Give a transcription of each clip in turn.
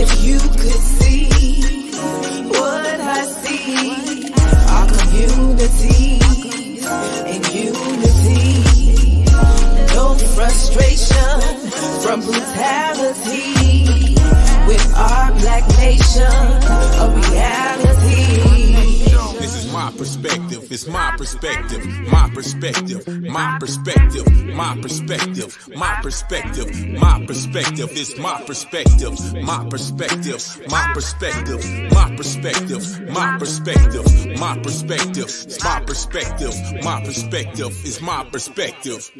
If you could see what I see, our community and unity, no frustration from brutality, with our black nation a reality. This is my perspective, it's my perspective, my perspective, my perspective, my perspective, my perspective, my perspective, it's my perspective, my perspective, my perspective, my perspective, my perspective, my perspective, it's my perspective, my perspective, it's my perspective.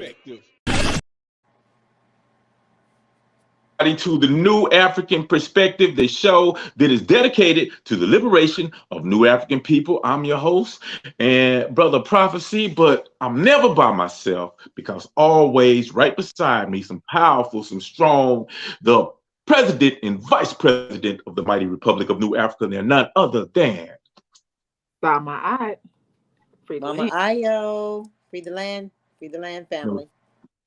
To the New African Perspective, the show that is dedicated to the liberation of new African people. I'm your host and Brother Prophecy, but I'm never by myself because always right beside me, some powerful, some strong, the President and Vice President of the mighty Republic of New Africa. They're none other than Mama Ayo, free the land family.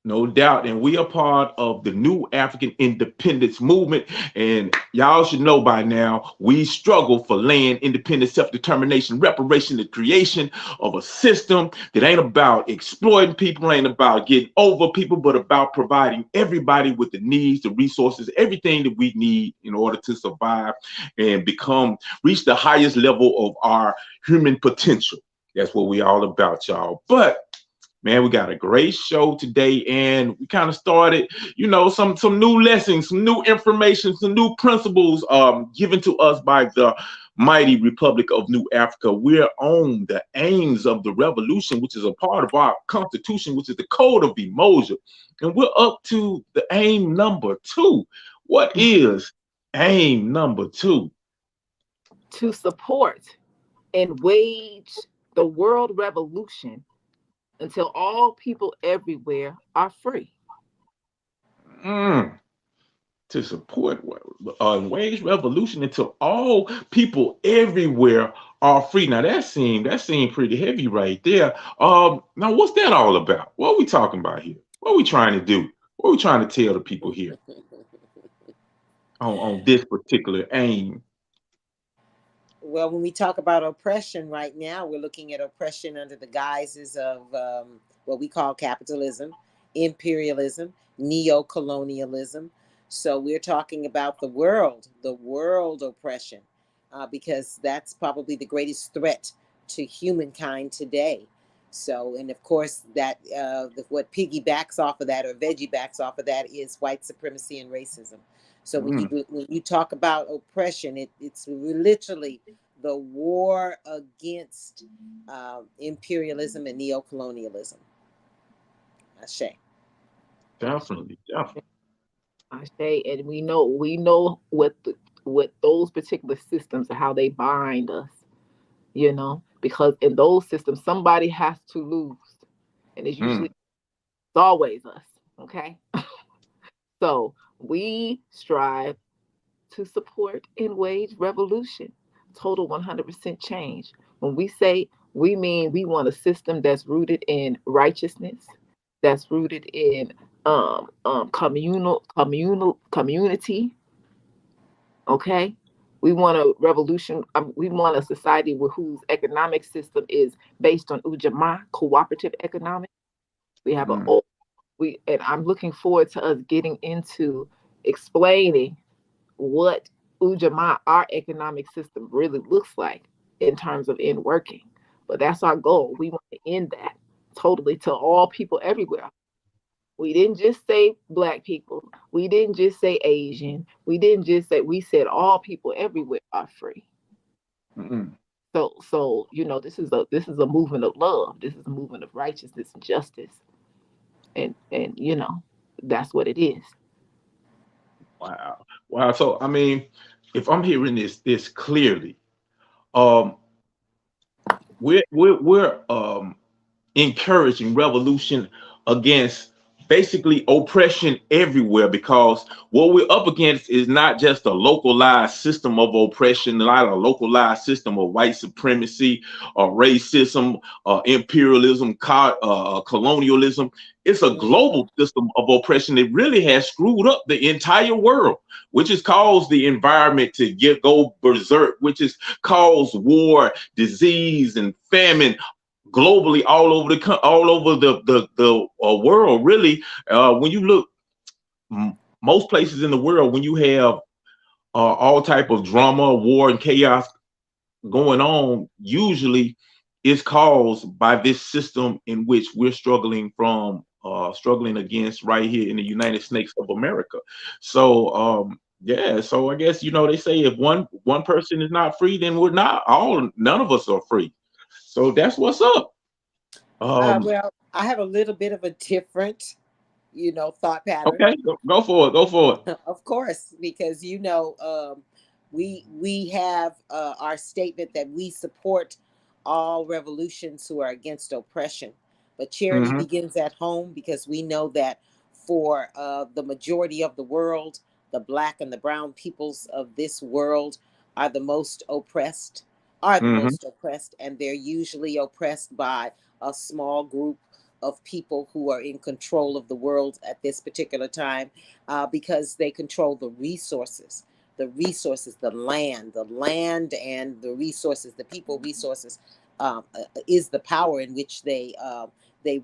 No doubt. And we are part of the New African Independence Movement. And y'all should know by now, we struggle for land, independence, self-determination, reparation, the creation of a system that ain't about exploiting people, ain't about getting over people, but about providing everybody with the needs, the resources, everything that we need in order to survive and reach the highest level of our human potential. That's what we all about, y'all. But man, we got a great show today, and we kind of started, some new lessons, some new information, some new principles given to us by the mighty Republic of New Africa. We're on the aims of the revolution, which is a part of our constitution, which is the Code of Emotion. And we're up to the aim number 2. What is aim number 2? To support and wage the world revolution until all people everywhere are free. To support wage revolution until all people everywhere are free. Now that seemed pretty heavy right there. Now what's that all about? What are we talking about here? What are we trying to do? What are we trying to tell the people here on this particular aim? Well, when we talk about oppression right now, we're looking at oppression under the guises of what we call capitalism, imperialism, neo-colonialism. So we're talking about the world oppression, because that's probably the greatest threat to humankind today. So, and of course, that what piggybacks off of that or veggybacks off of that is white supremacy and racism. So when you talk about oppression, it's literally the war against imperialism and neocolonialism. Ashe. Definitely. Ashe, and we know what those particular systems, how they bind us, because in those systems somebody has to lose, and it's usually it's always us. Okay, so we strive to support and wage revolution, total 100% change. When we say, we mean we want a system that's rooted in righteousness, that's rooted in community. Okay, we want a revolution. We want a society whose economic system is based on Ujamaa, cooperative economics. We have and I'm looking forward to us getting into explaining what Ujamaa, our economic system, really looks like in terms of in working. But that's our goal. We want to end that totally to all people everywhere. We didn't just say Black people. We didn't just say Asian. We said all people everywhere are free. So this is a movement of love. This is a movement of righteousness and justice. And that's what it is. Wow. So I mean, if I'm hearing this clearly, we're encouraging revolution against basically oppression everywhere, because what we're up against is not just a localized system of oppression, not a localized system of white supremacy or racism or imperialism, colonialism. It's a global system of oppression that really has screwed up the entire world, which has caused the environment to go berserk, which has caused war, disease, and famine globally, all over the world. Really, when you look, most places in the world, when you have all type of drama, war, and chaos going on, usually is caused by this system in which we're struggling against right here in the United States of America. So yeah, so I guess, they say if one person is not free, then none of us are free. So that's what's up. Well, I have a little bit of a different, thought pattern. Okay, go for it. Go for it. Of course, because we have our statement that we support all revolutions who are against oppression, but charity Mm-hmm. begins at home, because we know that for the majority of the world, the black and the brown peoples of this world are the most oppressed, Mm-hmm. and they're usually oppressed by a small group of people who are in control of the world at this particular time, because they control the land and the resources, the people resources, is the power in which they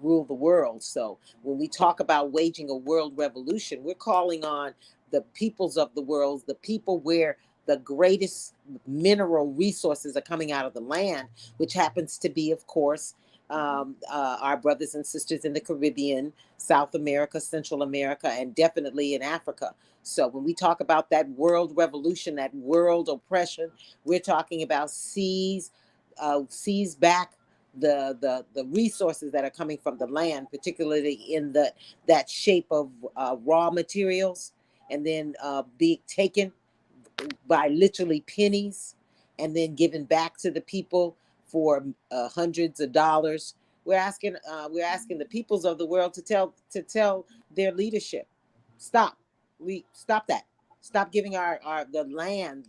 rule the world. So when we talk about waging a world revolution, we're calling on the peoples of the world, the people where the greatest mineral resources are coming out of the land, which happens to be, of course, our brothers and sisters in the Caribbean, South America, Central America, and definitely in Africa. So when we talk about that world revolution, that world oppression, we're talking about seize back the resources that are coming from the land, particularly in that shape of raw materials, and then being taken by literally pennies, and then given back to the people for hundreds of dollars. We're asking the peoples of the world to tell their leadership, stop. Stop that. Stop giving our the land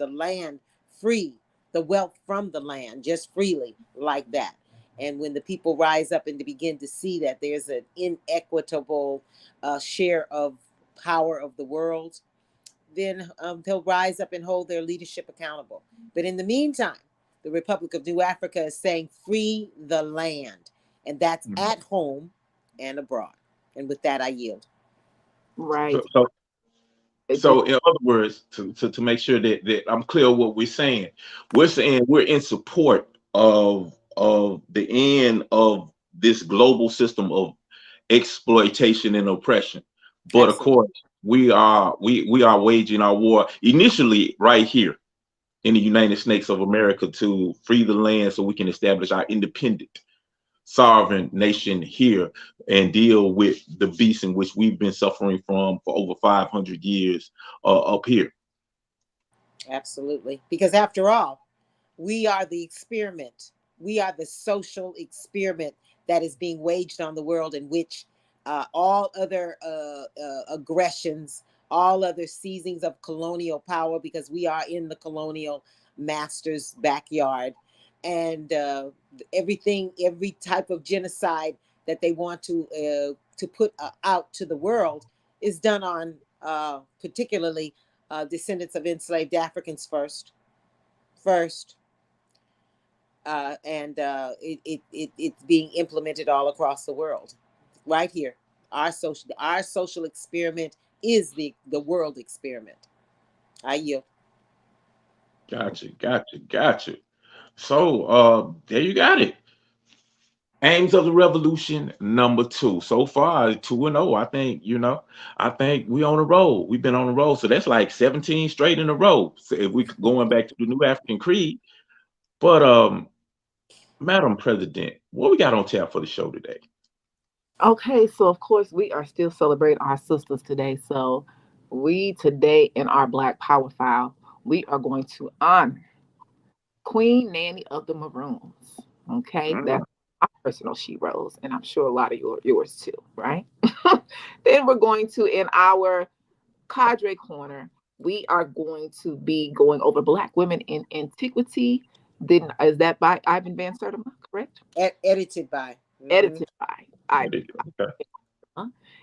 free, the wealth from the land just freely like that. And when the people rise up and to begin to see that there's an inequitable share of power of the world, then they'll rise up and hold their leadership accountable. But in the meantime, the Republic of New Africa is saying free the land, and that's at home and abroad. And with that, I yield. Right. So, so, It so just in other words, to make sure that I'm clear what we're saying we're in support of the end of this global system of exploitation and oppression. But of Absolutely. course, we are waging our war initially right here in the United States of America to free the land so we can establish our independent sovereign nation here and deal with the beast in which we've been suffering from for over 500 years up here. Absolutely. Because after all, we are the experiment. We are the social experiment that is being waged on the world, in which all other aggressions, all other seizings of colonial power, because we are in the colonial master's backyard, and every type of genocide that they want to put out to the world is done on particularly descendants of enslaved Africans first, and it's being implemented all across the world, right here. Our social experiment is the world experiment. I yield. Gotcha. So there you got it. Aims of the revolution #2. So far, 2-0. I think we on a roll. We've been on a roll. So that's like 17 straight in a row. So if we going back to the new African Creed. But Madam President, what we got on tap for the show today? okay. So of course we are still celebrating our sisters today. So we today in our Black Power File, we are going to honor Queen Nanny of the Maroons. Okay, Mm, that's my personal she rose, and I'm sure a lot of yours too, right? Then we're going to, in our cadre corner, we are going to be going over Black women in antiquity. Then is that by Ivan Van Sertima, correct? Edited by. Edited by Ivan. Okay.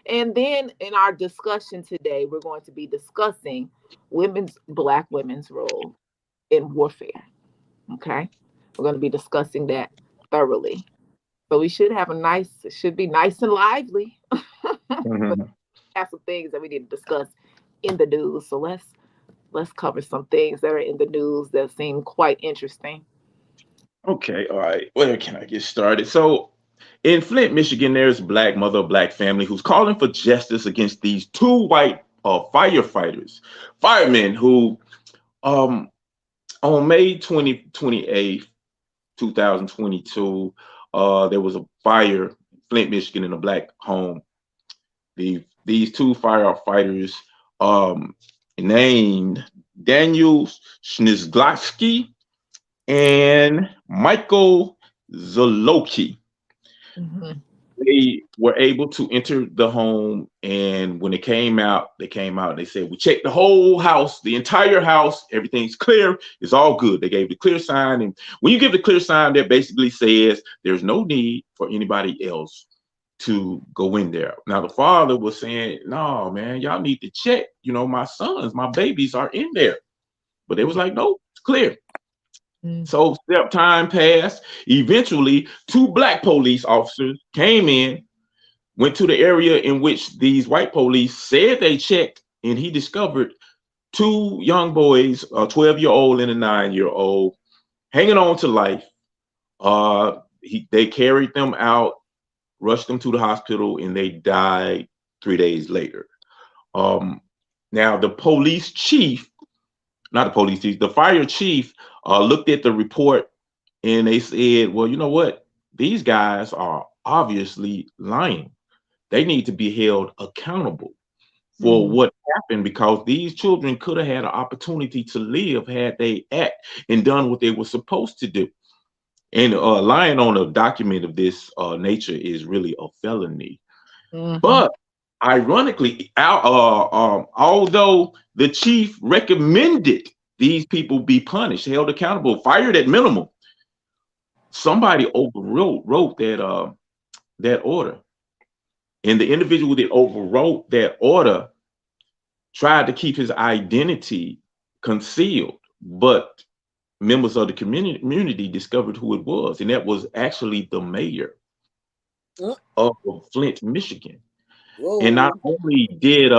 And then in our discussion today, we're going to be discussing Black women's role in warfare. Okay, we're going to be discussing that thoroughly. So we should have it should be nice and lively. But have some things that we need to discuss in the news. So let's cover some things that are in the news that seem quite interesting. Okay, all right. Where can I get started? So in Flint, Michigan, there's a Black mother of Black family who's calling for justice against these two white firemen who on May 28th, 2022, there was a fire in Flint, Michigan in a Black home. These two firefighters named Daniel Snizglowski and Michael Zoloki. They were able to enter the home, and when they came out, they said, we checked the whole house, the entire house, everything's clear, it's all good. They gave the clear sign, and when you give the clear sign, that basically says there's no need for anybody else to go in there. Now the father was saying, no, man, y'all need to check, my sons, my babies are in there. But they was like, no, it's clear. So time passed. Eventually, two Black police officers came in, went to the area in which these white police said they checked, and he discovered two young boys, a 12-year-old and a 9-year-old, hanging on to life. They carried them out, rushed them to the hospital, and they died 3 days later. Now the fire chief looked at the report, and they said, well, you know what? These guys are obviously lying. They need to be held accountable for what happened, because these children could have had an opportunity to live had they acted and done what they were supposed to do. And lying on a document of this nature is really a felony. But ironically, although the chief recommended these people be punished, held accountable, fired at minimum, somebody overwrote that order. And the individual that overwrote that order tried to keep his identity concealed, but members of the community discovered who it was, and that was actually the mayor of Flint, Michigan. Whoa. And not only did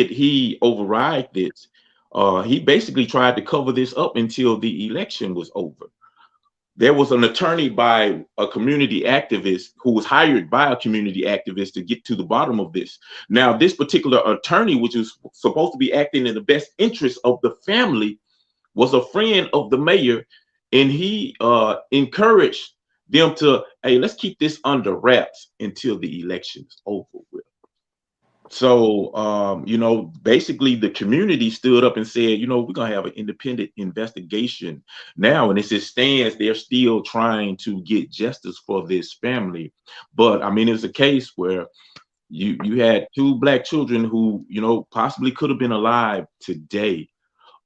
he override this, he basically tried to cover this up until the election was over. There was an attorney by a community activist who was hired by a community activist to get to the bottom of this. Now, this particular attorney, which was supposed to be acting in the best interest of the family, was a friend of the mayor, and he encouraged them to, hey, let's keep this under wraps until the election's over with. So, basically the community stood up and said, we're going to have an independent investigation now. And as it stands, they're still trying to get justice for this family. But I mean, it's a case where you had two Black children who, possibly could have been alive today.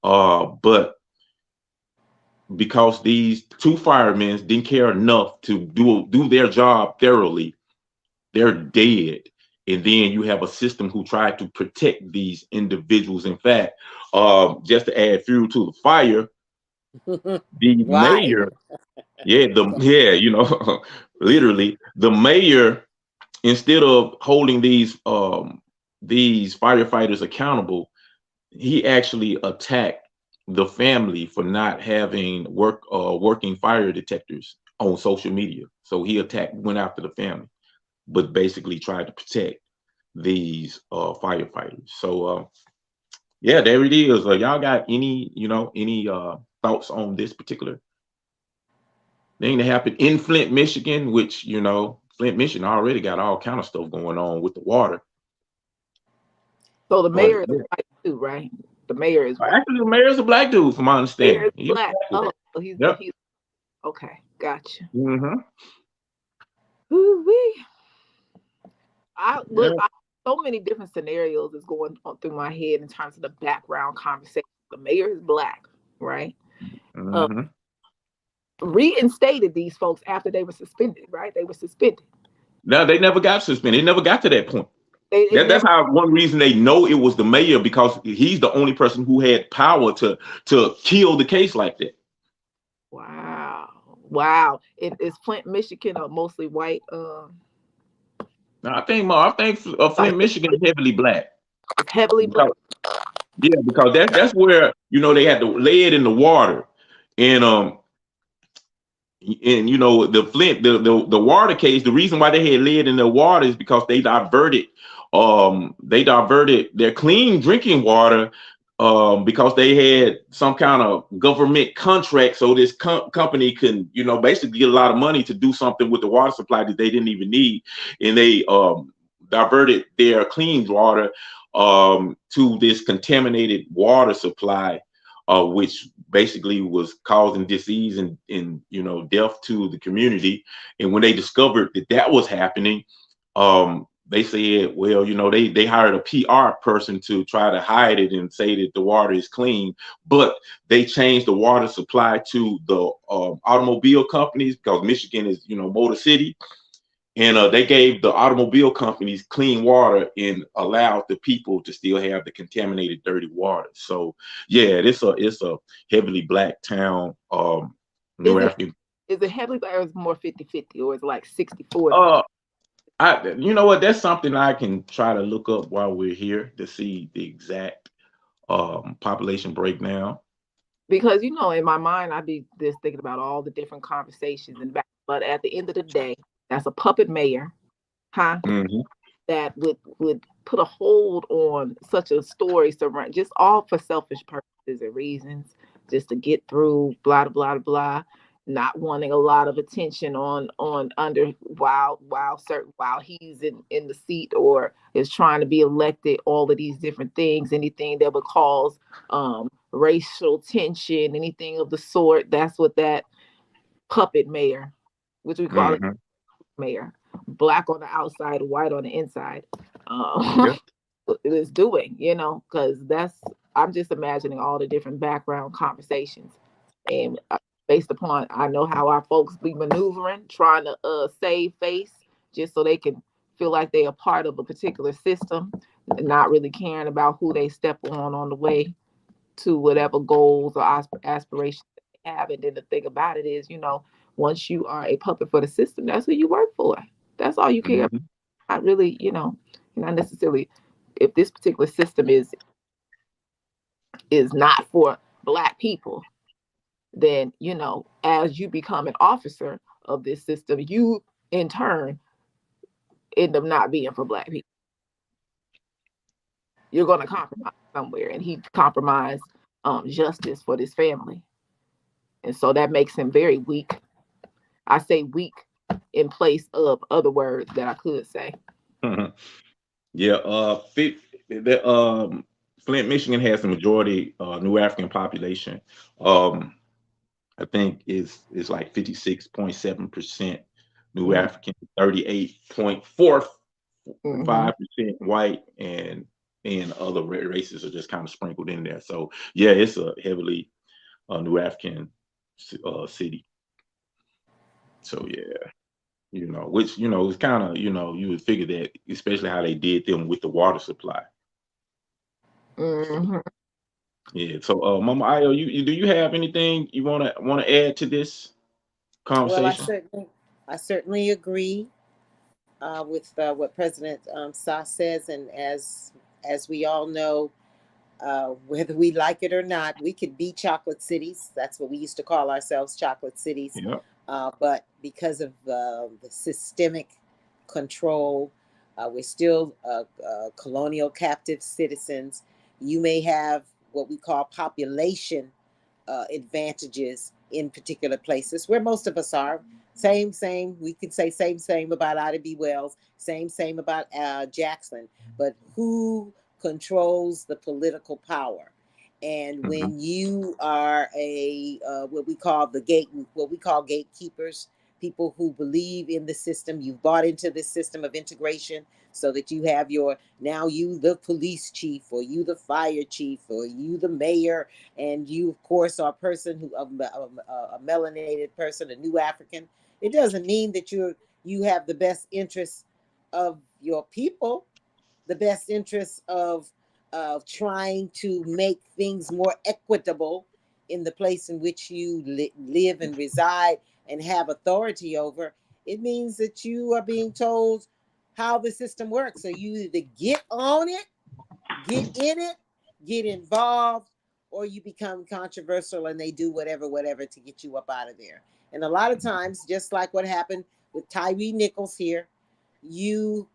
But because these two firemen didn't care enough to do their job thoroughly, they're dead. And then you have a system who tried to protect these individuals. In fact, just to add fuel to the fire, the mayor, literally, the mayor, instead of holding these firefighters accountable, he actually attacked the family for not having working fire detectors on social media. So he went after the family, but basically tried to protect these firefighters. So there it is. Y'all got any thoughts on this particular thing that happened in Flint, Michigan, which Flint, Michigan already got all kind of stuff going on with the water. So the mayor is Black too, right? The mayor is Black. Actually, the mayor is a Black dude, from my understanding. He's Black. Oh, he's okay. Gotcha. Ooh-wee. so many different scenarios is going on through my head in terms of the background conversation. The mayor is black, right? Uh, Mm-hmm. Reinstated these folks after they were suspended, right? They were suspended. No, they never got suspended. They never got to that point. It That's never. how one reason they know it was the mayor, because he's the only person who had power to kill the case like that. Wow, wow. It is Flint, Michigan, a mostly white. Now, I think Like Flint, Michigan is heavily black. it's heavily black. Because, yeah, because that's where they had the lead in the water, and the Flint the water case. The reason why they had lead in the water is because they diverted their clean drinking water, because they had some kind of government contract, so this company can basically get a lot of money to do something with the water supply that they didn't even need, and they diverted their clean water to this contaminated water supply, which basically was causing disease and death to the community. And when they discovered that was happening, they said, well, they hired a PR person to try to hide it and say that the water is clean, but they changed the water supply to the automobile companies, because Michigan is Motor City. And they gave the automobile companies clean water and allowed the people to still have the contaminated, dirty water. So yeah, it's a heavily black town. Is New it African. is it heavily black, or is it more 50-50, or is it like 60-40? You know what? That's something I can try to look up while we're here to see the exact population breakdown. Because in my mind, I'd be just thinking about all the different conversations and back. But at the end of the day, that's a puppet mayor, huh? Hmm. That would put a hold on such a story, surround just all for selfish purposes and reasons, just to get through, blah blah blah blah, not wanting a lot of attention on under while he's in the seat, or is trying to be elected. All of these different things, anything that would cause racial tension, anything of the sort. That's what that puppet mayor, which we call it Hmm. mayor, black on the outside, white on the inside, Yeah. is doing, because I'm just imagining all the different background conversations. And based upon, I know how our folks be maneuvering, trying to save face just so they can feel like they are part of a particular system, and not really caring about who they step on the way to whatever goals or aspirations they have. And then the thing about it is, once you are a puppet for the system, that's who you work for. That's all you care about. Hmm. Not really, not necessarily. If this particular system is not for black people, then as you become an officer of this system, you in turn end up not being for black people. You're going to compromise somewhere, and he compromised justice for this family, and so that makes him very weak. I say weak in place of other words that I could say. Yeah. Flint, Michigan has the majority New African population. I think is like 56.7% New Mm-hmm. African, 38.45% Mm-hmm. white, and other races are just kind of sprinkled in there. So yeah, it's a heavily New African city. So yeah, which is kind of you would figure that, especially how they did them with the water supply. So Mm-hmm. yeah. So Mama Ayo, do you have anything you wanna add to this Well, conversation? I certainly agree with what President Sa says, and as we all know, whether we like it or not, we could be chocolate cities. That's what we used to call ourselves, chocolate cities. Yeah. But because of the systemic control, we're still colonial captive citizens. You may have what we call population advantages in particular places where most of us are. Same. We could say same about Ida B. Wells. Same about Jackson. But who controls the political power? And Hmm. when you are a what we call gatekeepers, people who believe in the system, you've bought into this system of integration, so that you have your, now you the police chief, or you the fire chief, or you the mayor, and you of course are a person who a melanated person, a new African. It doesn't mean that you have the best interests of your people, the best interests of trying to make things more equitable in the place in which you live and reside and have authority over. It means that you are being told how the system works. So you either get on it, get in it, get involved, or you become controversial and they do whatever to get you up out of there. And a lot of times, just like what happened with Tyree Nichols here, you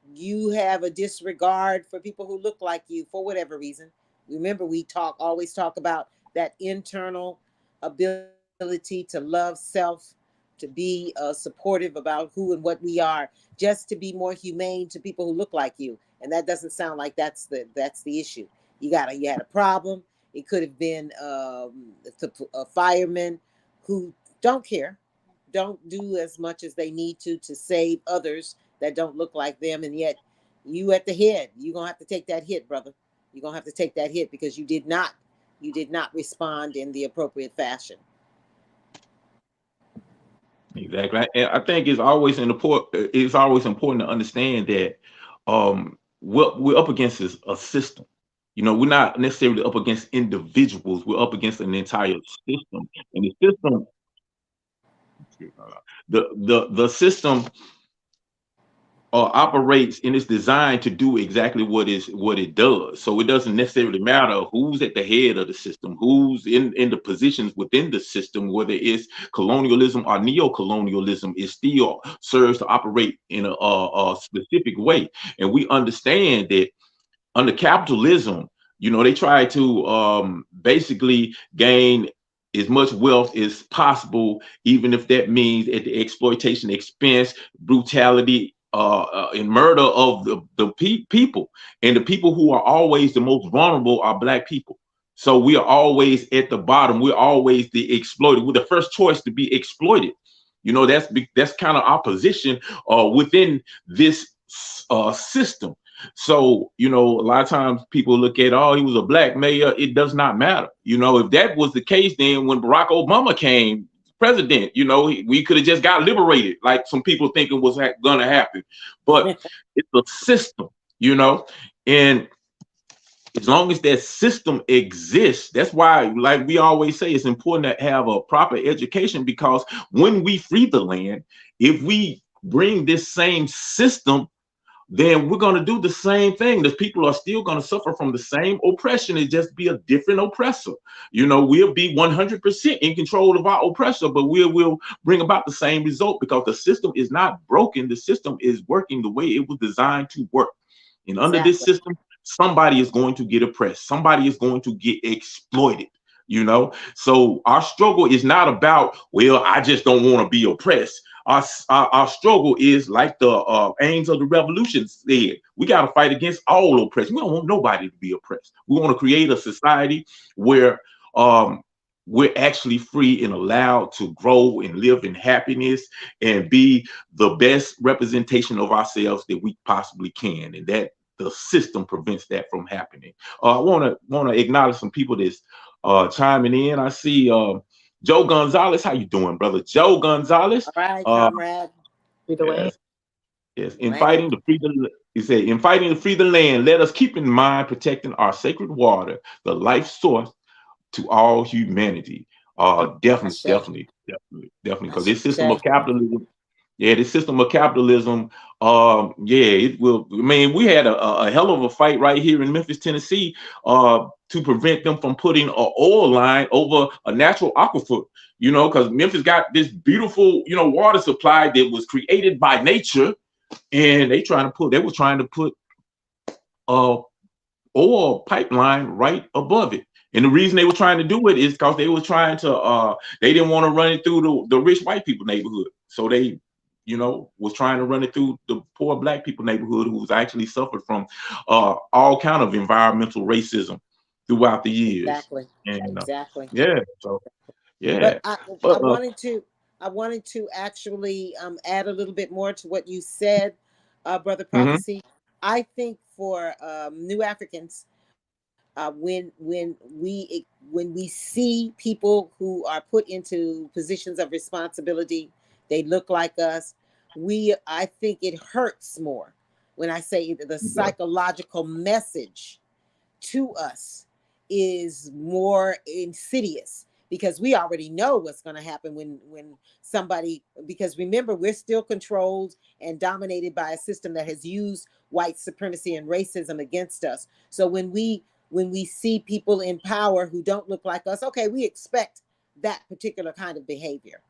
have a disregard for people who look like you for whatever reason. Remember, we always talk about that internal ability to love self, to be supportive about who and what we are, just to be more humane to people who look like you. And that doesn't sound like that's the issue. You had a problem. It could have been a fireman who don't care, don't do as much as they need to save others that don't look like them, and yet you at the head, you're gonna have to take that hit, brother. You're gonna have to take that hit because you did not respond in the appropriate fashion. Exactly. And I think it's always important to understand that what we're up against is a system. You know, we're not necessarily up against individuals. We're up against an entire system. And the system, the system operates and is designed to do exactly what it does. So it doesn't necessarily matter who's at the head of the system, who's in the positions within the system, whether it's colonialism or neo-colonialism, it still serves to operate in a specific way. And we understand that under capitalism, you know, they try to basically gain as much wealth as possible, even if that means at the exploitation, expense, brutality, and murder of the people. And the people who are always the most vulnerable are Black people. So we are always at the bottom. We're always the exploited. We're the first choice to be exploited. You know, that's kind of our position within this system. So, you know, a lot of times people look at, oh, he was a Black mayor. It does not matter. You know, if that was the case, then when Barack Obama came president, you know, we could have just got liberated, like some people thinking was going to happen. But it's a system, you know, and as long as that system exists, that's why, like we always say, it's important to have a proper education, because when we free the land, if we bring this same system, then we're going to do the same thing. The people are still going to suffer from the same oppression. It just be a different oppressor. You know, we'll be 100% in control of our oppressor, but we'll bring about the same result, because the system is not broken. The system is working the way it was designed to work. And under this system, somebody is going to get oppressed. Somebody is going to get exploited. You know, so our struggle is not about, well, I just don't want to be oppressed. Our struggle is like the aims of the revolution said. We got to fight against all oppression. We don't want nobody to be oppressed. We want to create a society where we're actually free and allowed to grow and live in happiness and be the best representation of ourselves that we possibly can. And that the system prevents that from happening. I want to acknowledge some people that's chiming in. I see Joe Gonzalez. How you doing, brother? Joe Gonzalez. All right, comrade. Yes. In fighting to free the, he said, in fighting to free the land, let us keep in mind protecting our sacred water, the life source to all humanity. Definitely, because this system of capitalism. Yeah, this system of capitalism, it will. I mean, we had a hell of a fight right here in Memphis, Tennessee, to prevent them from putting an oil line over a natural aquifer, you know, because Memphis got this beautiful, you know, water supply that was created by nature, and they were trying to put a oil pipeline right above it. And the reason they were trying to do it is because they were trying to, they didn't want to run it through the rich white people neighborhood. So they, you know, was trying to run it through the poor Black people neighborhood, who's actually suffered from all kind of environmental racism throughout the years. Exactly. And, exactly. Yeah. So yeah. But I wanted to actually add a little bit more to what you said, Brother Prophecy. I think for new Africans, when we see people who are put into positions of responsibility, they look like us. I think it hurts more when I say the Yeah. psychological message to us is more insidious, because we already know what's going to happen when somebody, because remember, we're still controlled and dominated by a system that has used white supremacy and racism against us. So when we see people in power who don't look like us, okay, we expect that particular kind of behavior.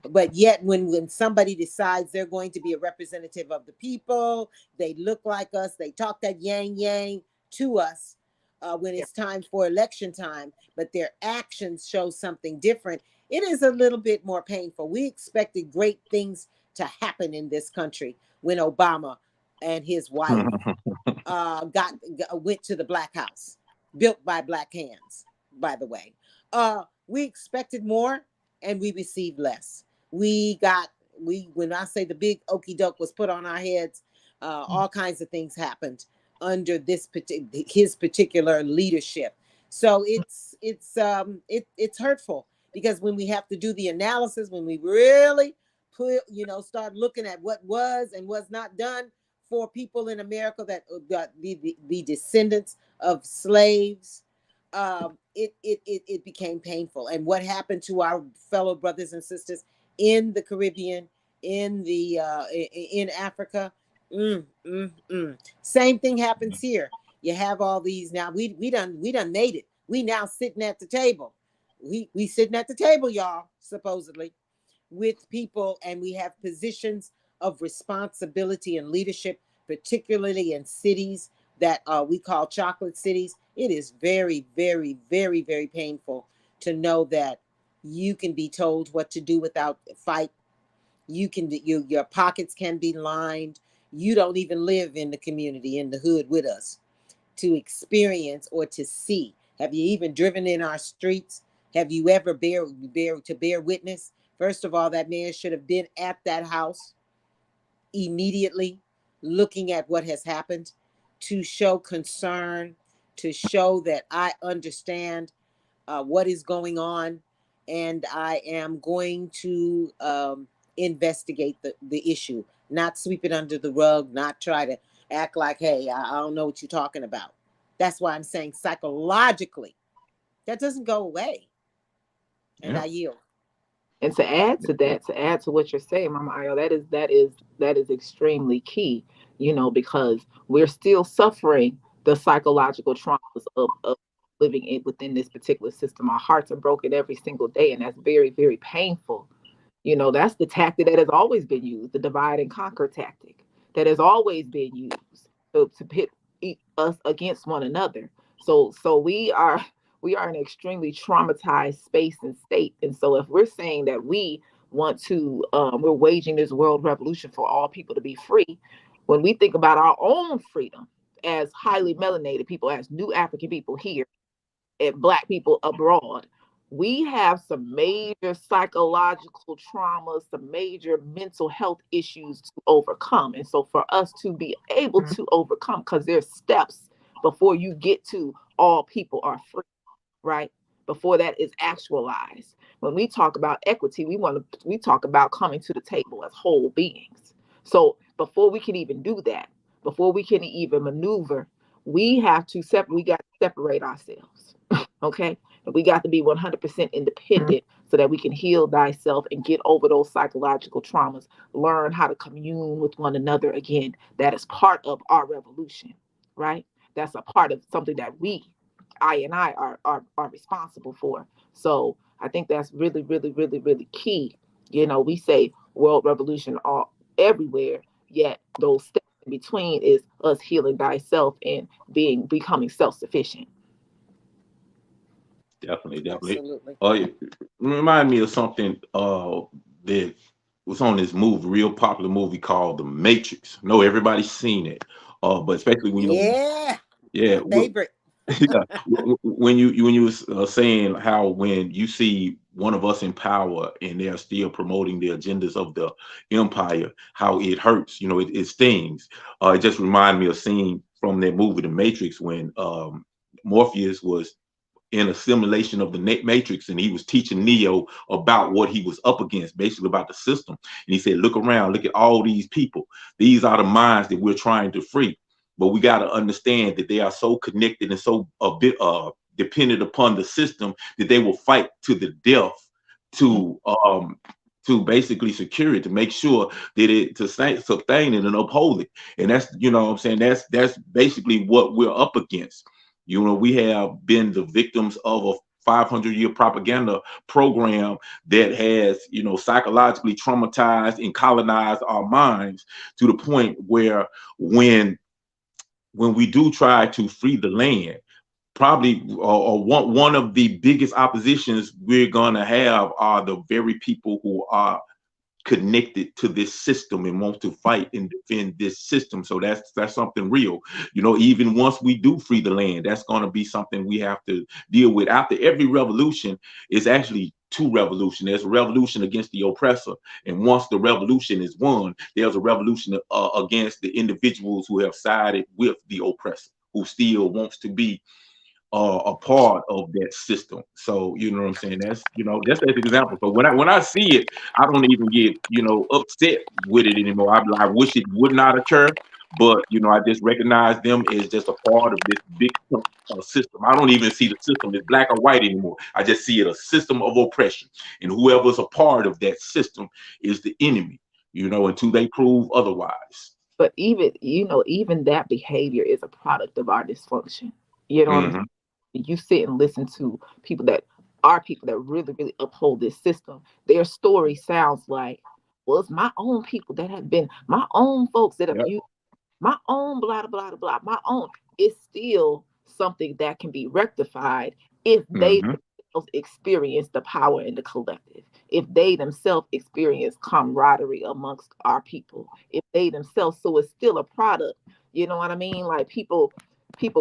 But yet when somebody decides they're going to be a representative of the people, they look like us, they talk that yang yang to us, when it's time for election time, but their actions show something different, it is a little bit more painful. We expected great things to happen in this country when Obama and his wife went to the Black House, built by Black hands, by the way. We expected more and we received less. When I say the big okie doke was put on our heads, all kinds of things happened under his particular leadership. So it's hurtful, because when we have to do the analysis, when we really start looking at what was and was not done for people in America, that the descendants of slaves, it became painful. And what happened to our fellow brothers and sisters in the Caribbean, in Africa. Same thing happens here. You have all these now. We done made it. We now sitting at the table. We sitting at the table, y'all, supposedly, with people, and we have positions of responsibility and leadership, particularly in cities that we call chocolate cities. It is very, very, very, very painful to know that you can be told what to do without fight. Your pockets can be lined. You don't even live in the community, in the hood with us, to experience or to see. Have you even driven in our streets? Have you ever bear witness? First of all, that man should have been at that house immediately, looking at what has happened, to show concern, to show that I understand what is going on, and I am going to investigate the issue, not sweep it under the rug, not try to act like, hey, I don't know what you're talking about. That's why I'm saying psychologically, that doesn't go away. And I yield. And to add to what you're saying, Mama Ayo, that is extremely key, because we're still suffering the psychological traumas of living within this particular system. Our hearts are broken every single day, and that's very, very painful. That's the tactic that has always been used, the divide and conquer tactic that has always been used to pit us against one another. So we are in an extremely traumatized space and state. And so if we're saying that we want to, we're waging this world revolution for all people to be free, when we think about our own freedom as highly melanated people, as new African people here, and Black people abroad, we have some major psychological traumas, some major mental health issues to overcome. And so for us to be able to overcome, because there's steps before you get to all people are free, right? Before that is actualized. When we talk about equity, we talk about coming to the table as whole beings. So before we can even do that, before we can even maneuver, we got to separate ourselves. Okay? We got to be 100% independent so that we can heal thyself and get over those psychological traumas, learn how to commune with one another again. That is part of our revolution, right? That's a part of something that I are responsible for. So I think that's really, really, really, really key. We say world revolution all everywhere, yet those steps in between is us healing thyself and becoming self-sufficient. Definitely. Absolutely. It remind me of something that was on this movie, real popular movie called The Matrix. I know everybody's seen it, but especially when my favorite. yeah, when you was saying how when you see one of us in power and they're still promoting the agendas of the empire, how it hurts, it stings. It just reminded me of a scene from that movie, The Matrix, when Morpheus was in a simulation of the Matrix, and he was teaching Neo about what he was up against, basically about the system. And he said, look around, look at all these people. These are the minds that we're trying to free. But we got to understand that they are so connected and so dependent upon the system that they will fight to the death to basically secure it, to make sure that it to sustain it and uphold it. And that's, what I'm saying, that's basically what we're up against. We have been the victims of a 500-year propaganda program that has, psychologically traumatized and colonized our minds to the point where when we do try to free the land, probably one of the biggest oppositions we're going to have are the very people who are connected to this system and want to fight and defend this system. So that's something real. Even once we do free the land, that's going to be something we have to deal with. After every revolution, it's actually two revolutions. There's a revolution against the oppressor, and once the revolution is won, there's a revolution against the individuals who have sided with the oppressor, who still wants to be a part of that system. So you know what I'm saying? That's an example. So when I see it, I don't even get upset with it anymore. I wish it would not occur, but I just recognize them as just a part of this big system. I don't even see the system as black or white anymore. I just see it a system of oppression, and whoever's a part of that system is the enemy. Until they prove otherwise. But even that behavior is a product of our dysfunction. You know what I'm saying? You sit and listen to people that really, really uphold this system. Their story sounds like, well, it's my own people that have been, my own folks that have used, my own blah, blah, blah, blah, my own. It's still something that can be rectified if they themselves experience the power in the collective, if they themselves experience camaraderie amongst our people, if they themselves, so it's still a product, you know what I mean? Like people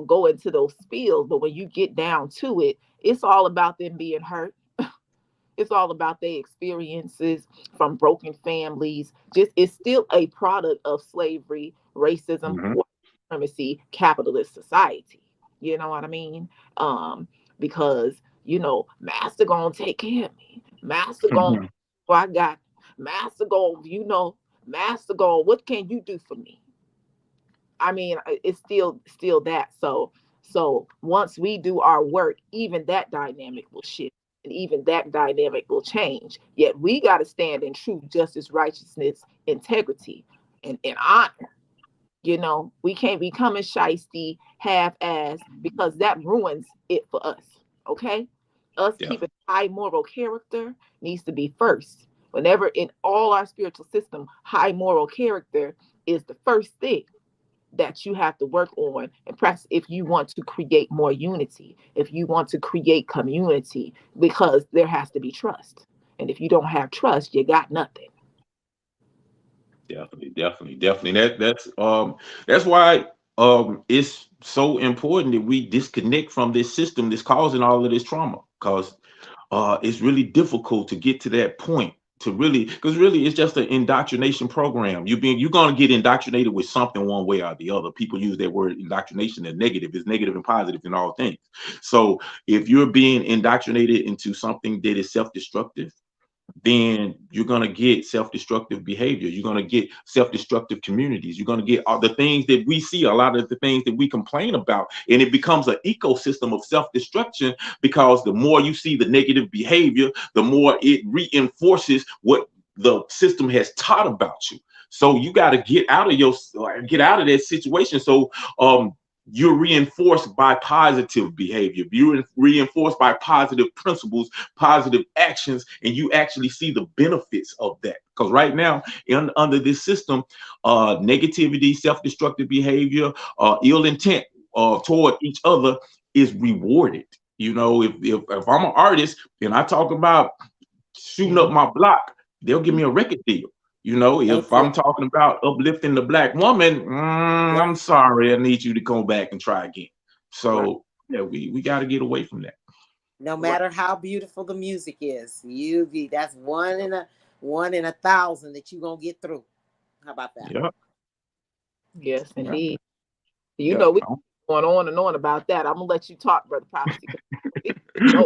go into those fields, but when you get down to it, it's all about them being hurt. It's all about their experiences from broken families. It's still a product of slavery, racism, white supremacy, capitalist society. You know what I mean? Because master gonna take care of me. Master gonna, I got master gonna, master gonna, what can you do for me? I mean, it's still that. So once we do our work, even that dynamic will shift, and even that dynamic will change. Yet we got to stand in truth, justice, righteousness, integrity, and honor. We can't be coming shiesty, half-assed, because that ruins it for us. Okay, keeping high moral character needs to be first. Whenever in all our spiritual system, high moral character is the first thing that you have to work on and practice if you want to create more unity, if you want to create community, because there has to be trust. And if you don't have trust, you got nothing. Definitely. That's why it's so important that we disconnect from this system that's causing all of this trauma, because it's really difficult to get to that point. Because it's just an indoctrination program. You're going to get indoctrinated with something one way or the other. People use that word indoctrination as negative. It's negative and positive in all things. So if you're being indoctrinated into something that is self-destructive, then you're going to get self-destructive behavior. You're going to get self-destructive communities. You're going to get all the things that we see, a lot of the things that we complain about. And it becomes an ecosystem of self-destruction, because the more you see the negative behavior, the more it reinforces what the system has taught about you. So you got to get out of that situation. So you're reinforced by positive behavior. You're reinforced by positive principles, positive actions, and you actually see the benefits of that. Because right now, under this system, negativity, self-destructive behavior, ill intent toward each other is rewarded. If I'm an artist and I talk about shooting up my block, they'll give me a record deal. If I'm talking about uplifting the black woman, I'm sorry, I need you to go back and try again. So we got to get away from that. No matter how beautiful the music is, that's one in a 1,000 that you're gonna get through. How about that? Yep. Yes, Yep. indeed. You Yep. know, we going on and on about that. I'm gonna let you talk, Brother Prophecy.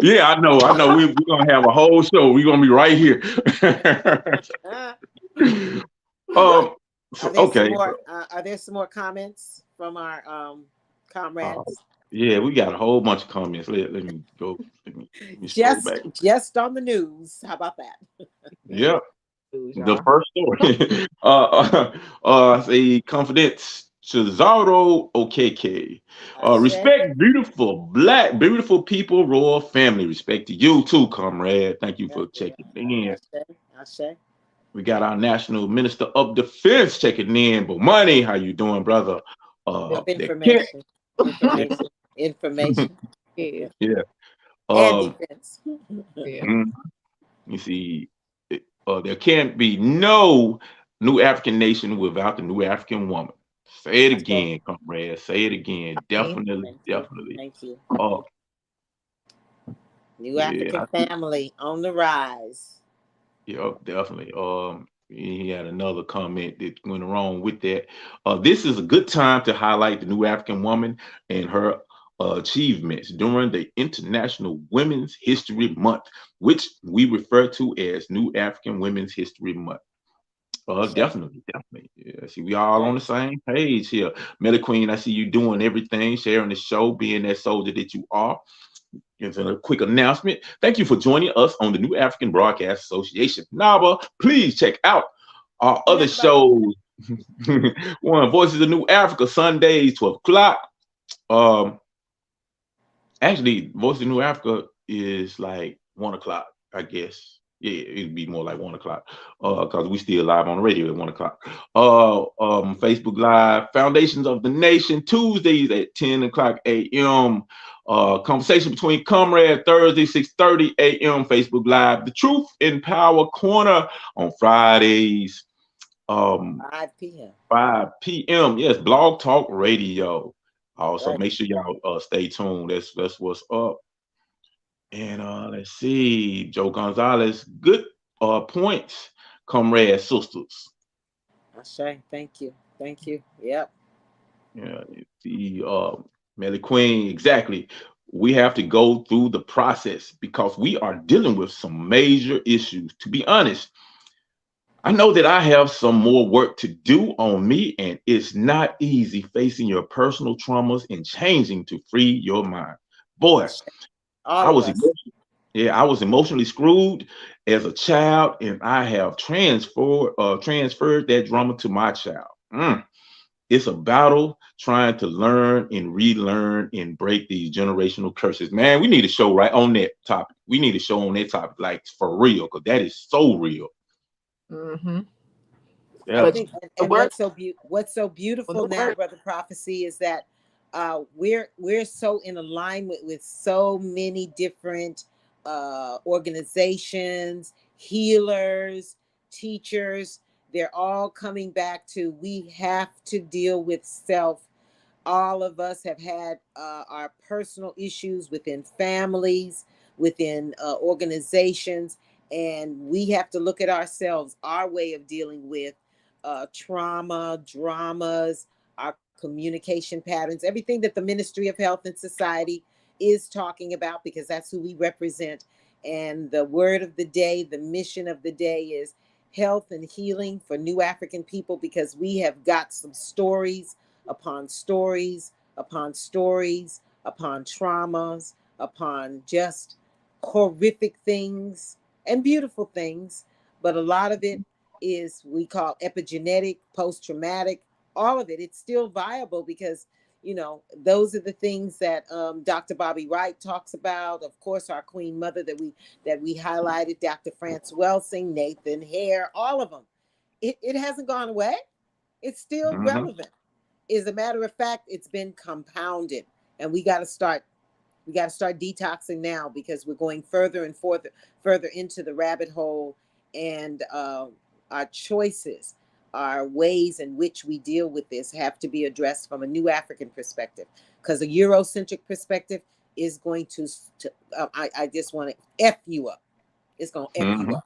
Yeah, I know. We're gonna have a whole show. We're gonna be right here. Okay. Are there some more comments from our comrades? Yeah, we got a whole bunch of comments. Let me go. Let me scroll back. Just on the news. How about that? Yeah. News, The y'all. first story. Say confidence. Cesaro OKK. Respect beautiful people, royal family. Respect to you too, comrade. Thank you for checking in. Ashe. We got our National Minister of Defense checking in. But money, how you doing, brother? Information. Yeah. Yeah. And defense. Yeah. You see, there can't be no new African nation without the new African woman. Say it again, comrade. Say it again. Definitely. Thank you. New Yeah, African family on the rise. Yep, definitely. He had another comment that went along with that. This is a good time to highlight the new African woman and her achievements during the International Women's History Month, which we refer to as New African Women's History Month. Definitely. Yeah, see, we all on the same page here. Meta Queen, I see you doing everything, sharing the show, being that soldier that you are. Here's a quick announcement. Thank you for joining us on the New African Broadcast Association. NABA, please check out our other shows. One, Voices of New Africa, Sundays, 12 o'clock. Actually, Voices of New Africa is like 1 o'clock, I guess. Yeah, it'd be more like 1 o'clock. Because we still live on the radio at 1 o'clock. Facebook Live, Foundations of the Nation, Tuesdays at 10 o'clock a.m. Conversation Between Comrades, Thursday, 6:30 a.m. Facebook Live. The Truth in Power Corner on Fridays. 5 p.m. 5 p.m. Yes, Blog Talk Radio. Also, make sure y'all stay tuned. That's what's up. And let's see, Joe Gonzalez, good points, comrade sisters. Ashe, thank you. Yep. Yeah, the Melly Queen, exactly. We have to go through the process because we are dealing with some major issues. To be honest, I know that I have some more work to do on me, and it's not easy facing your personal traumas and changing to free your mind. Boy, I was emotionally screwed as a child, and I have transferred that drama to my child. It's a battle trying to learn and relearn and break these generational curses. Man, we need a show right on that topic. We need a show on that topic, like for real, because that is so real. Mm-hmm. Yeah. I think, and what's so beautiful now, Brother Prophecy, is that we're so in alignment with so many different organizations, healers, teachers. They're all coming back to, we have to deal with self. All of us have had our personal issues within families, within organizations, and we have to look at ourselves, our way of dealing with trauma, dramas, our communication patterns, everything that the Ministry of Health and Society is talking about, because that's who we represent. And the word of the day, the mission of the day is health and healing for new African people, because we have got some stories upon stories, upon stories, upon traumas, upon just horrific things and beautiful things. But a lot of it is, we call epigenetic, post-traumatic, all of it. It's still viable because, you know, those are the things that Dr. Bobby Wright talks about. Of course, our Queen Mother that we highlighted, Dr. France Welsing, Nathan Hare, all of them. It hasn't gone away. It's still relevant. As a matter of fact, it's been compounded, and we got to start detoxing now, because we're going further and further into the rabbit hole, and our choices, our ways in which we deal with this have to be addressed from a new African perspective, because a Eurocentric perspective is going to I just want to F you up. It's going to F you up.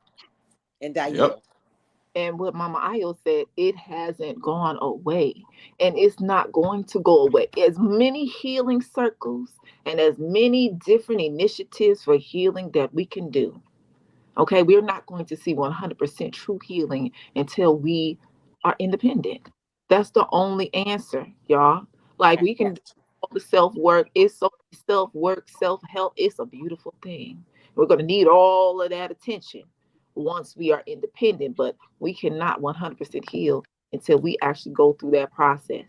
And I yield. And what Mama Ayo said, it hasn't gone away, and it's not going to go away. As many healing circles and as many different initiatives for healing that we can do, okay, we're not going to see 100% true healing until we are independent. That's the only answer, y'all. Like, we can do all the self-work. It's so self-work, self-help. It's a beautiful thing. We're going to need all of that attention once we are independent, but we cannot 100% heal until we actually go through that process.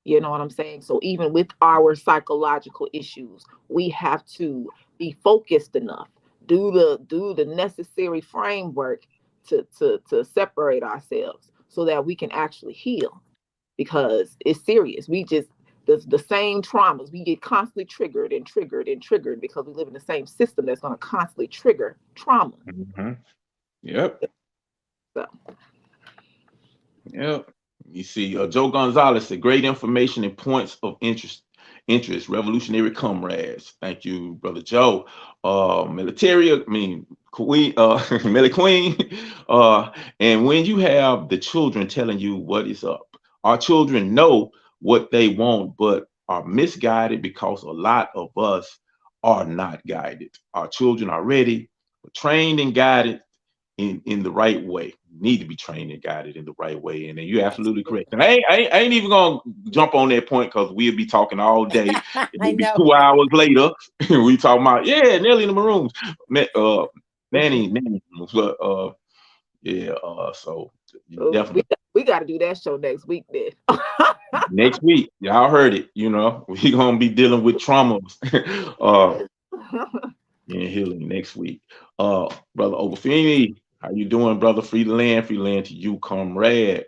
You know what I'm saying? So even with our psychological issues, we have to be focused enough, do the necessary framework to separate ourselves so that we can actually heal, because it's serious. We just the same traumas, we get constantly triggered and triggered and triggered because we live in the same system that's going to constantly trigger trauma. Yep. So. Yep. You see, Joe Gonzalez said, great information and points of interest, revolutionary comrades. Thank you, Brother Joe. Queen, Melly Queen. And when you have the children telling you what is up, our children know what they want, but are misguided because a lot of us are not guided. Our children are ready, trained and guided in the right way. Need to be trained and guided in the right way. And then you're absolutely correct. And I ain't even gonna jump on that point because we'll be talking all day. It'll be 2 hours later. We talking about Nelly in the Maroons. Nanny. So definitely we got to do that show next week then. Next week, y'all heard it. You know, we're gonna be dealing with traumas. In healing next week. Brother Obafemi, how you doing, brother? Free the land to you, comrade.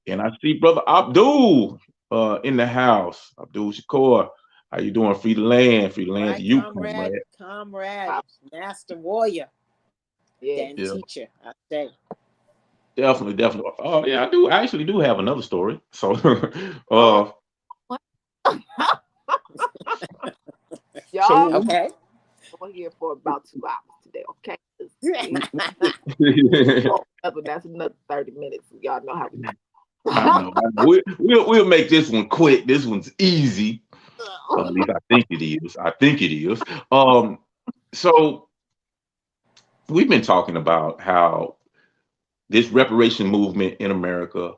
And I see Brother Abdul in the house. Abdul Shakur, how you doing? Free the land to you, comrade, master warrior, and teacher. I say. Definitely. Oh yeah, I actually do have another story. So y'all, okay. We're here for about 2 hours today, okay? That's another 30 minutes. Y'all know how we do. I know. We'll make this one quick. This one's easy. At least I think it is. So we've been talking about how this reparation movement in America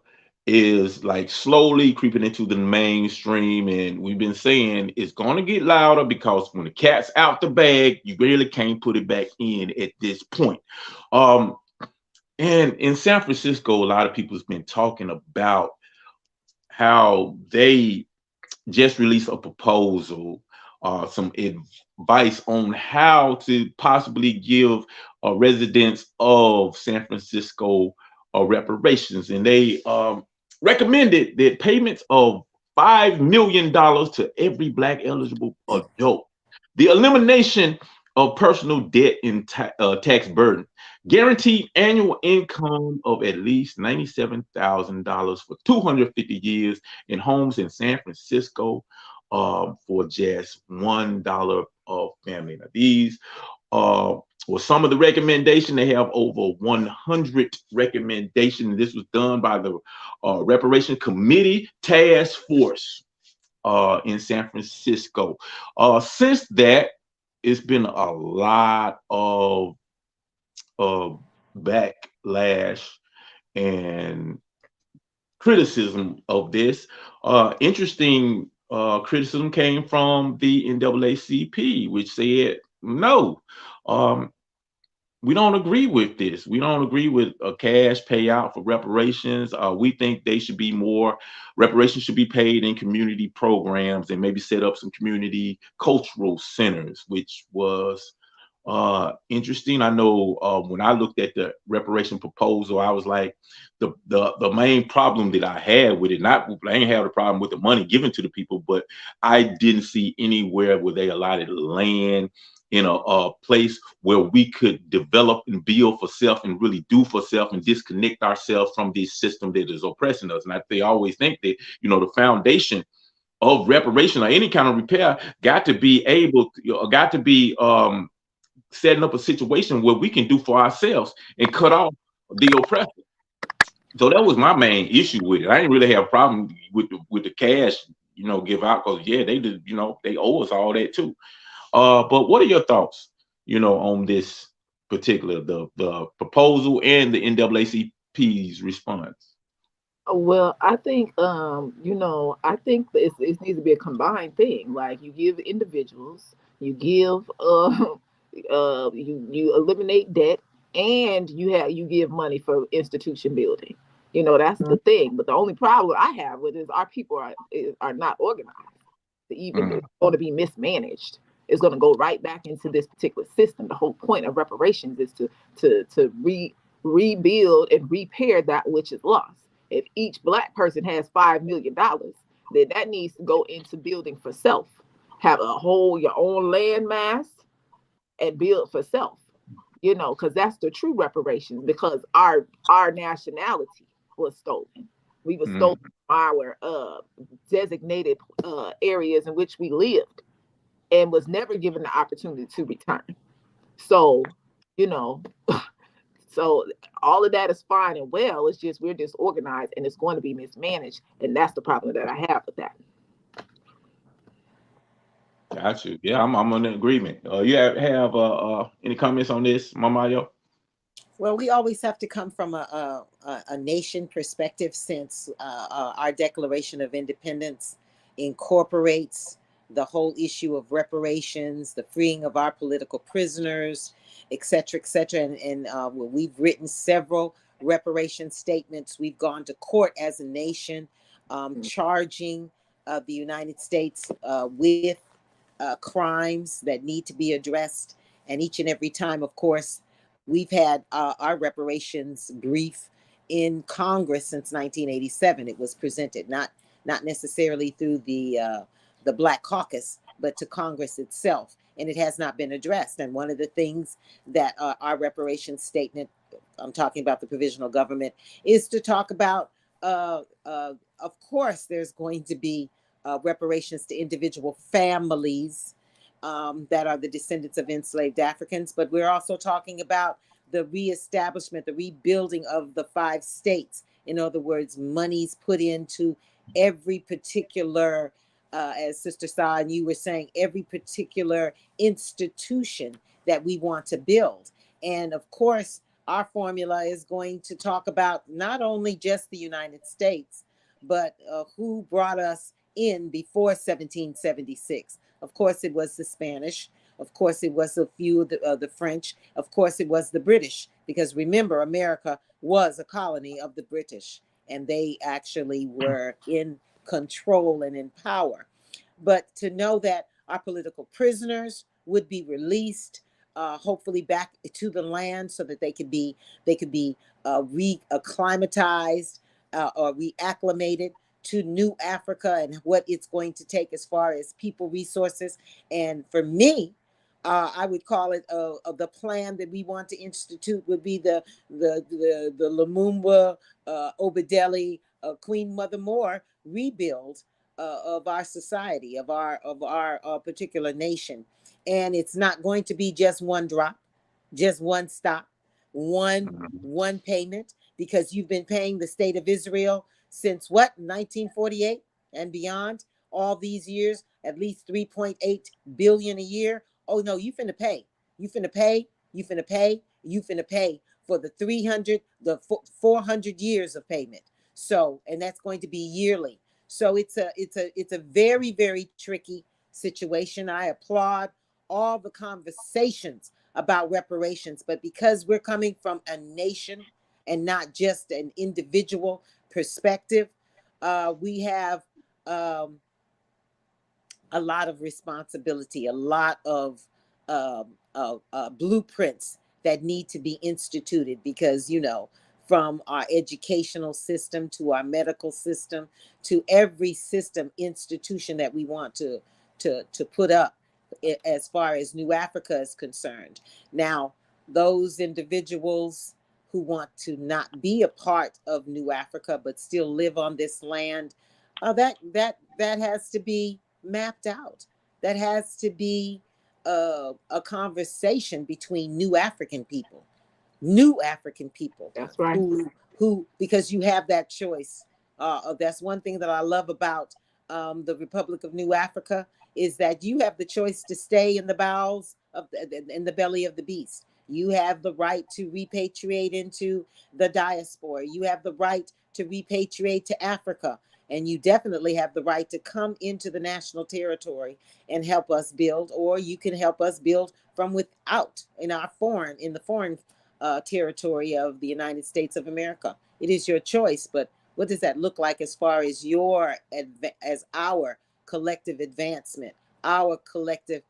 is like slowly creeping into the mainstream, and we've been saying it's going to get louder because when the cat's out the bag, you really can't put it back in at this point. And in San Francisco, a lot of people have been talking about how they just released a proposal, some advice on how to possibly give residents of San Francisco reparations, and they recommended that payments of $5 million to every Black eligible adult, the elimination of personal debt and tax burden, guaranteed annual income of at least $97,000 for 250 years in homes in San Francisco for just $1 of family. Now, these were some of the recommendations. They have over 100 recommendations. This was done by the Reparation Committee Task Force in San Francisco. Since that, it's been a lot of backlash and criticism of this. Interesting criticism came from the NAACP, which said, no, we don't agree with this. We don't agree with a cash payout for reparations. We think they should be more, reparations should be paid in community programs and maybe set up some community cultural centers, which was interesting. I know when I looked at the reparation proposal, I was like, the main problem that I had with it, I ain't have a problem with the money given to the people, but I didn't see anywhere where they allotted land in a place where we could develop and build for self and really do for self and disconnect ourselves from this system that is oppressing us. And they always think that, the foundation of reparation or any kind of repair got to be setting up a situation where we can do for ourselves and cut off the oppressor. So that was my main issue with it. I didn't really have a problem with the cash, give out, because they did, they owe us all that too. But what are your thoughts, on this particular the proposal and the NAACP's response? Well, I think I think it needs to be a combined thing. Like you give individuals, you give you eliminate debt, and you give money for institution building. That's the thing. But the only problem I have with is our people are not organized. Even it's going to be mismanaged. It's going to go right back into this particular system. The whole point of reparations is to rebuild and repair that which is lost. If each Black person has $5 million, then that needs to go into building for self. Have your own land mass and build for self. Because that's the true reparations. Because our nationality was stolen. We were stolen from our designated areas in which we lived, and was never given the opportunity to return. So, so all of that is fine and well. It's just we're disorganized and it's going to be mismanaged, and that's the problem that I have with that. Got you. Yeah, I'm in agreement. You have any comments on this, Mama Yo? Well, we always have to come from a nation perspective, since our Declaration of Independence incorporates the whole issue of reparations, the freeing of our political prisoners, et cetera, et cetera. And we've written several reparation statements. We've gone to court as a nation, charging the United States with crimes that need to be addressed. And each and every time, of course, we've had our reparations brief in Congress since 1987. It was presented not necessarily through the Black Caucus, but to Congress itself, and it has not been addressed. And one of the things that our reparations statement, I'm talking about the provisional government, is to talk about, of course, there's going to be reparations to individual families that are the descendants of enslaved Africans, but we're also talking about the reestablishment, the rebuilding of the 5 states. In other words, monies put into every particular, as Sister Sa and you were saying, every particular institution that we want to build. And of course, our formula is going to talk about not only just the United States, but who brought us in before 1776. Of course, it was the Spanish. Of course, it was a few of the French. Of course, it was the British, because remember, America was a colony of the British, and they actually were in control and in power. But to know that our political prisoners would be released, hopefully back to the land, so that they could be reacclimatized or reacclimated to New Africa, and what it's going to take as far as people resources. And for me, I would call it the plan that we want to institute would be the Lumumba, Obadeli, Queen Mother Moore rebuild of our society, of our particular nation. And it's not going to be just one drop, just one stop, one payment, because you've been paying the state of Israel since 1948 and beyond, all these years, at least 3.8 billion a year. Oh no, you finna pay for the 400 years of payment. So, and that's going to be yearly. So it's a very, very tricky situation. I applaud all the conversations about reparations, but because we're coming from a nation and not just an individual perspective, we have a lot of responsibility, a lot of blueprints that need to be instituted, because, from our educational system to our medical system to every system institution that we want to put up as far as New Africa is concerned. Now, those individuals who want to that be a part of New Africa but still live on this land, that that has to be mapped out. That has to be a conversation between new African people. That's right. Who because you have that choice. That's one thing that I love about the Republic of New Africa, is that you have the choice to stay in the bowels of in the belly of the beast. You have the right to repatriate into the diaspora. You have the right to repatriate to Africa. And you definitely have the right to come into the national territory and help us build, or you can help us build from without in the foreign territory of the United States of America. It is your choice, but what does that look like as far as as our collective advancement, our collective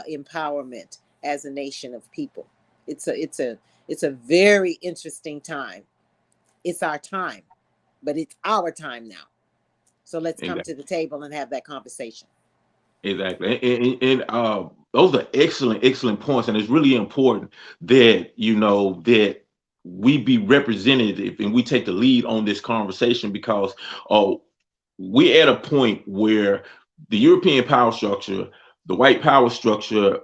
empowerment as a nation of people? It's a very interesting time. It's our time, but it's our time now. So let's come to the table and have that conversation. Exactly. And those are excellent points. And it's really important that, that we be representative and we take the lead on this conversation, because we're at a point where the European power structure, the white power structure,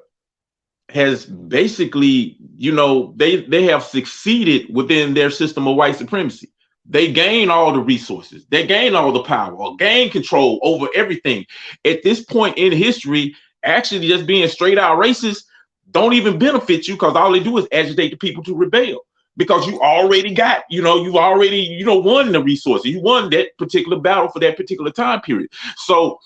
has basically, they have succeeded within their system of white supremacy. They gain all the resources, they gain all the power, or gain control over everything. At this point in history, actually just being straight out racist don't even benefit you, because all they do is agitate the people to rebel. Because you already got, you've already, won the resources. You won that particular battle for that particular time period. So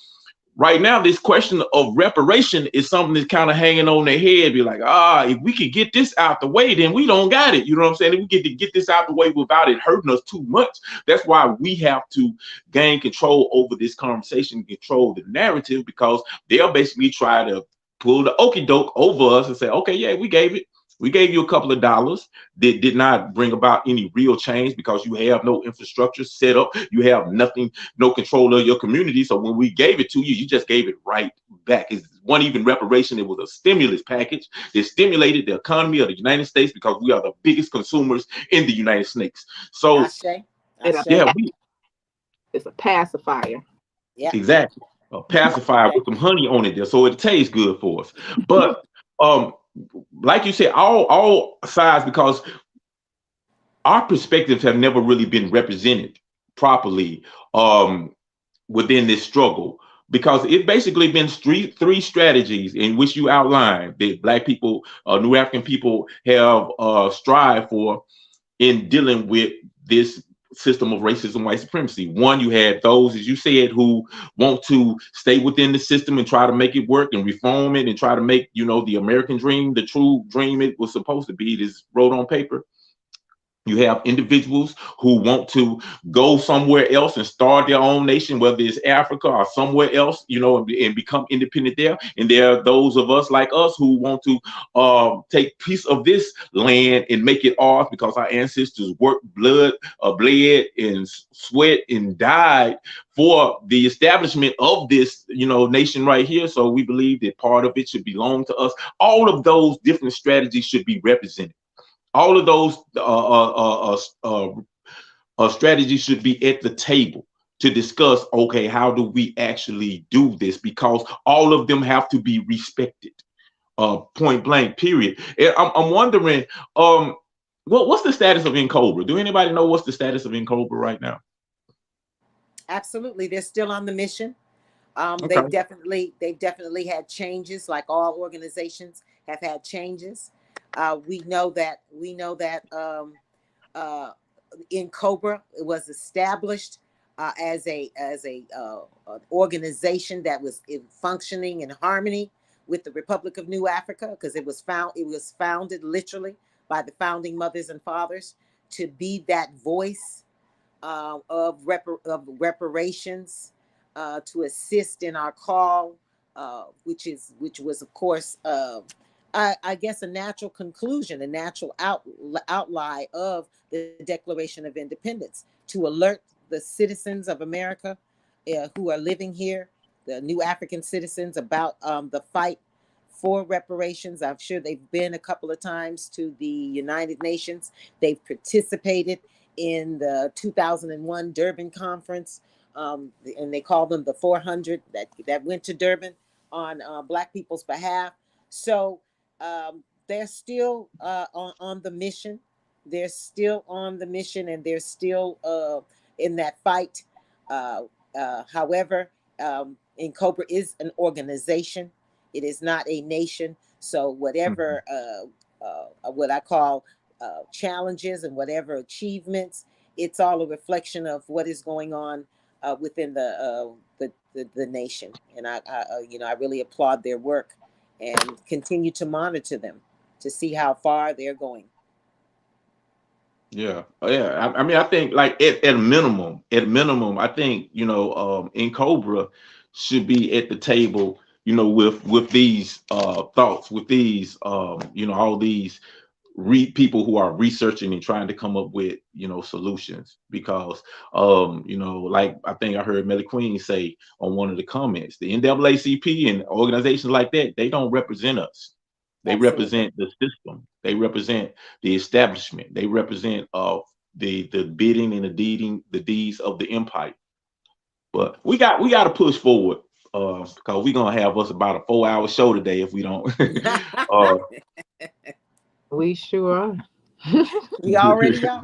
right now, this question of reparation is something that's kind of hanging on their head. Be like, if we could get this out the way, then we don't got it. You know what I'm saying? If we get to get this out the way without it hurting us too much. That's why we have to gain control over this conversation, control the narrative, because they'll basically try to pull the okie doke over us and say, okay, yeah, we gave you a couple of dollars that did not bring about any real change, because you have no infrastructure set up. You have nothing, no control of your community. So when we gave it to you, you just gave it right back. It wasn't even reparation. It was a stimulus package that stimulated the economy of the United States, because we are the biggest consumers in the United States. So yeah, it's a pacifier. Yeah, exactly. A pacifier with some honey on it there, so it tastes good for us. But like you said, all sides, because our perspectives have never really been represented properly within this struggle, because it's basically been three strategies in which you outlined that Black people, New African people have strived for in dealing with this system of racism, white supremacy. One, you had those, as you said, who want to stay within the system and try to make it work and reform it and try to make, the American dream, the true dream it was supposed to be, this wrote on paper. You have individuals who want to go somewhere else and start their own nation, whether it's Africa or somewhere else, and become independent there. And there are those of us like us who want to take piece of this land and make it ours, because our ancestors worked, bled and sweat and died for the establishment of this, nation right here. So we believe that part of it should belong to us. All of those different strategies should be represented. All of those strategies should be at the table to discuss, okay, how do we actually do this? Because all of them have to be respected, point blank, period. I'm wondering, what's the status of Cobra? Do anybody know what's the status of Cobra right now? Absolutely. They're still on the mission. Okay. They've definitely had changes, like all organizations have had changes. We know that in Cobra, it was established as a organization that was functioning in harmony with the Republic of New Africa, because it was founded literally by the founding mothers and fathers to be that voice of reparations, to assist in our call, which was of course I guess a natural conclusion, a natural outline of the Declaration of Independence, to alert the citizens of America who are living here, the new African citizens, about the fight for reparations. I'm sure they've been a couple of times to the United Nations. They've participated in the 2001 Durban Conference and they call them the 400 that went to Durban on Black people's behalf. So they're still on the mission. They're still on the mission, and they're still in that fight. However, in Cobra is an organization. It is not a nation. So whatever what I call challenges and whatever achievements, it's all a reflection of what is going on within the nation. And I really applaud their work and continue to monitor them to see how far they're going. Yeah. I mean, I think like at minimum, I think, in Cobra should be at the table, with these thoughts, with these, all these people who are researching and trying to come up with, solutions. Because, like I think I heard Melly Queen say on one of the comments, the NAACP and organizations like that, they don't represent us. They Absolutely. represent the system. They represent the establishment. They represent the bidding and the deeds of the empire. But we got to push forward because we're gonna have us about a 4-hour show today if we don't. We sure are. We already are.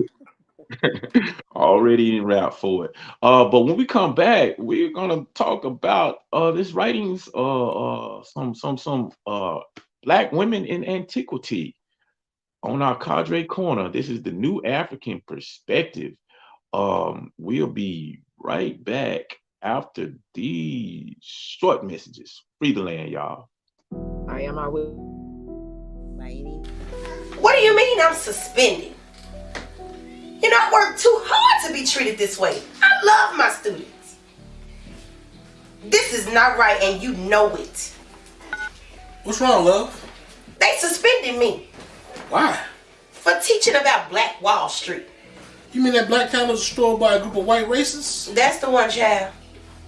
Already in route for it. But when we come back, we're gonna talk about this writings, some Black women in antiquity on our Cadre Corner. This is the new African perspective. We'll be right back after these short messages. Free the land, y'all. I am. I will. What do you mean I'm suspended? I work too hard to be treated this way. I love my students. This is not right, and you know it. What's wrong, love? They suspended me. Why? For teaching about Black Wall Street. You mean that black town was destroyed by a group of white racists? That's the one, child.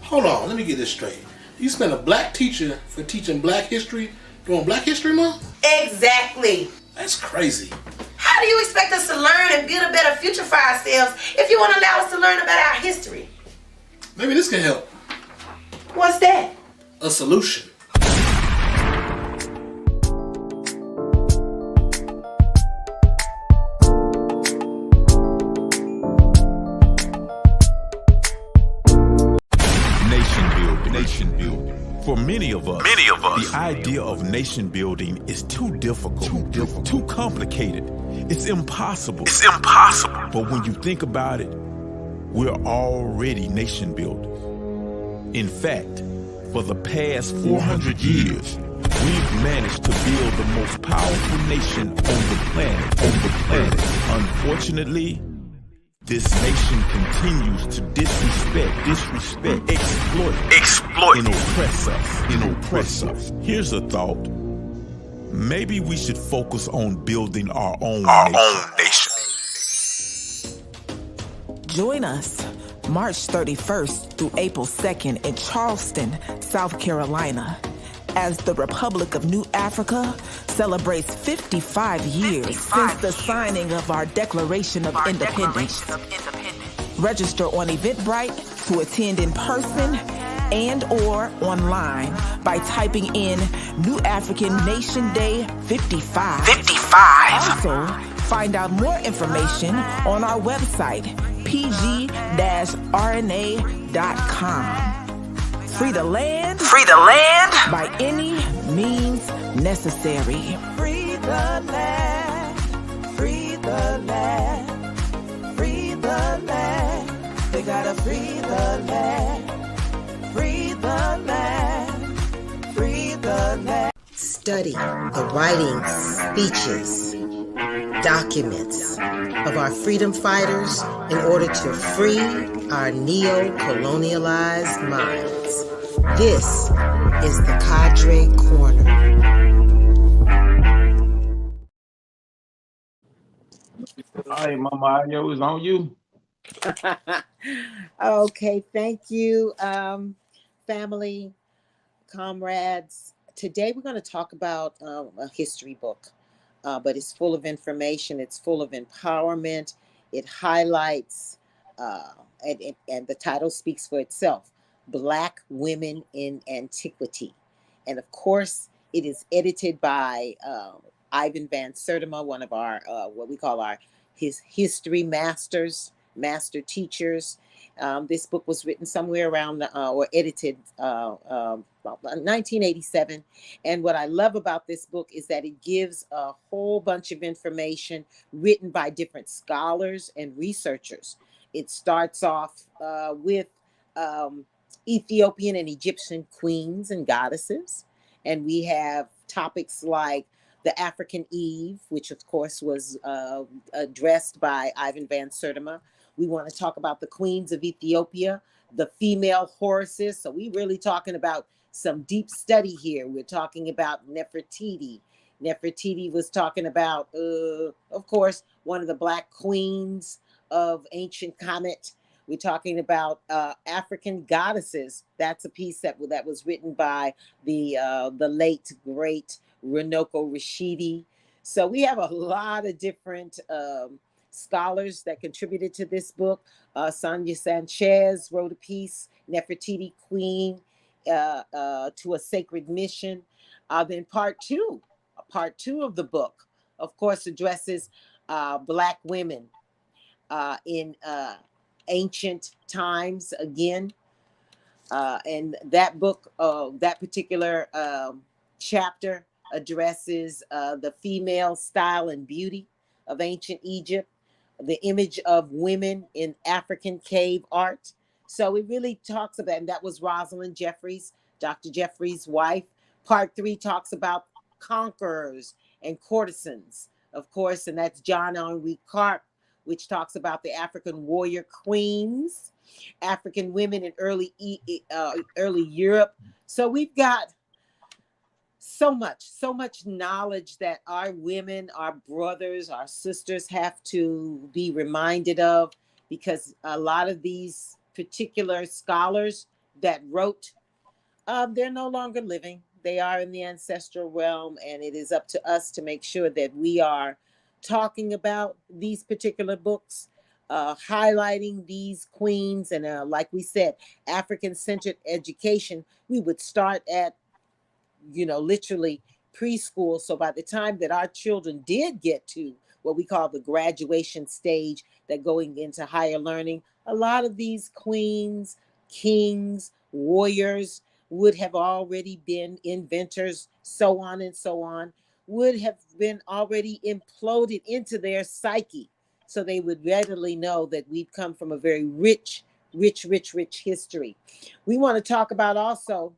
Hold on, let me get this straight. You spent a black teacher for teaching Black history during Black History Month? Exactly. That's crazy. How do you expect us to learn and build a better future for ourselves if you won't allow us to learn about our history? Maybe this can help. What's that? A solution. Nation building. For many of us, the idea of nation building is too difficult, too complicated. It's impossible. But when you think about it, we're already nation builders. In fact, for the past 400 years, we've managed to build the most powerful nation on the planet. Unfortunately, this nation continues to disrespect, exploit, and oppress us. Here's a thought. Maybe we should focus on building our own nation. Join us March 31st through April 2nd in Charleston, South Carolina, as the Republic of New Africa celebrates 55 years since the signing of our Declaration of Independence. Register on Eventbrite to attend in person and or online by typing in New African Nation Day 55. Also, find out more information on our website, pg-rna.com. Free the land by any means necessary. Free the land, free the land, free the land. They gotta free the land, free the land, free the land. Study the writings, speeches, documents of our freedom fighters in order to free our neo-colonialized minds. This is the Cadre Corner. All right, Mama Ayo, is on you. Okay, thank you, family, comrades. Today we're going to talk about a history book, but it's full of information. It's full of empowerment. It highlights and the title speaks for itself, Black Women in Antiquity. And of course, it is edited by Ivan Van Sertima, one of our, what we call his history master teachers. This book was written somewhere around, or edited about 1987. And what I love about this book is that it gives a whole bunch of information written by different scholars and researchers. It starts off with Ethiopian and Egyptian queens and goddesses. And we have topics like the African Eve, which of course was addressed by Ivan Van Sertima. We want to talk about the queens of Ethiopia, the female Horuses. So we really talking about some deep study here. We're talking about Nefertiti. Nefertiti was talking about, of course, one of the Black queens of ancient Kemet. We're talking about African goddesses. That's a piece that was written by the late great Runoko Rashidi. So we have a lot of different scholars that contributed to this book. Sonia Sanchez wrote a piece, Nefertiti Queen to a Sacred Mission. Then part two of the book, of course, addresses Black women in ancient times again. And that book, that particular chapter addresses the female style and beauty of ancient Egypt, the image of women in African cave art. So it really talks about, and that was Rosalind Jeffries, Dr. Jeffries' wife. Part 3 talks about conquerors and courtesans, of course, and that's John Henri Carp, which talks about the African warrior queens, African women in early Europe. So we've got so much knowledge that our women, our brothers, our sisters have to be reminded of, because a lot of these particular scholars that wrote, they're no longer living. They are in the ancestral realm, and it is up to us to make sure that we are talking about these particular books, highlighting these queens. And like we said, African-centered education, we would start at, literally preschool. So by the time that our children did get to what we call the graduation stage, that going into higher learning, a lot of these queens, kings, warriors would have already been inventors, so on and so on, would have been already imploded into their psyche. So they would readily know that we've come from a very rich history. We want to talk about also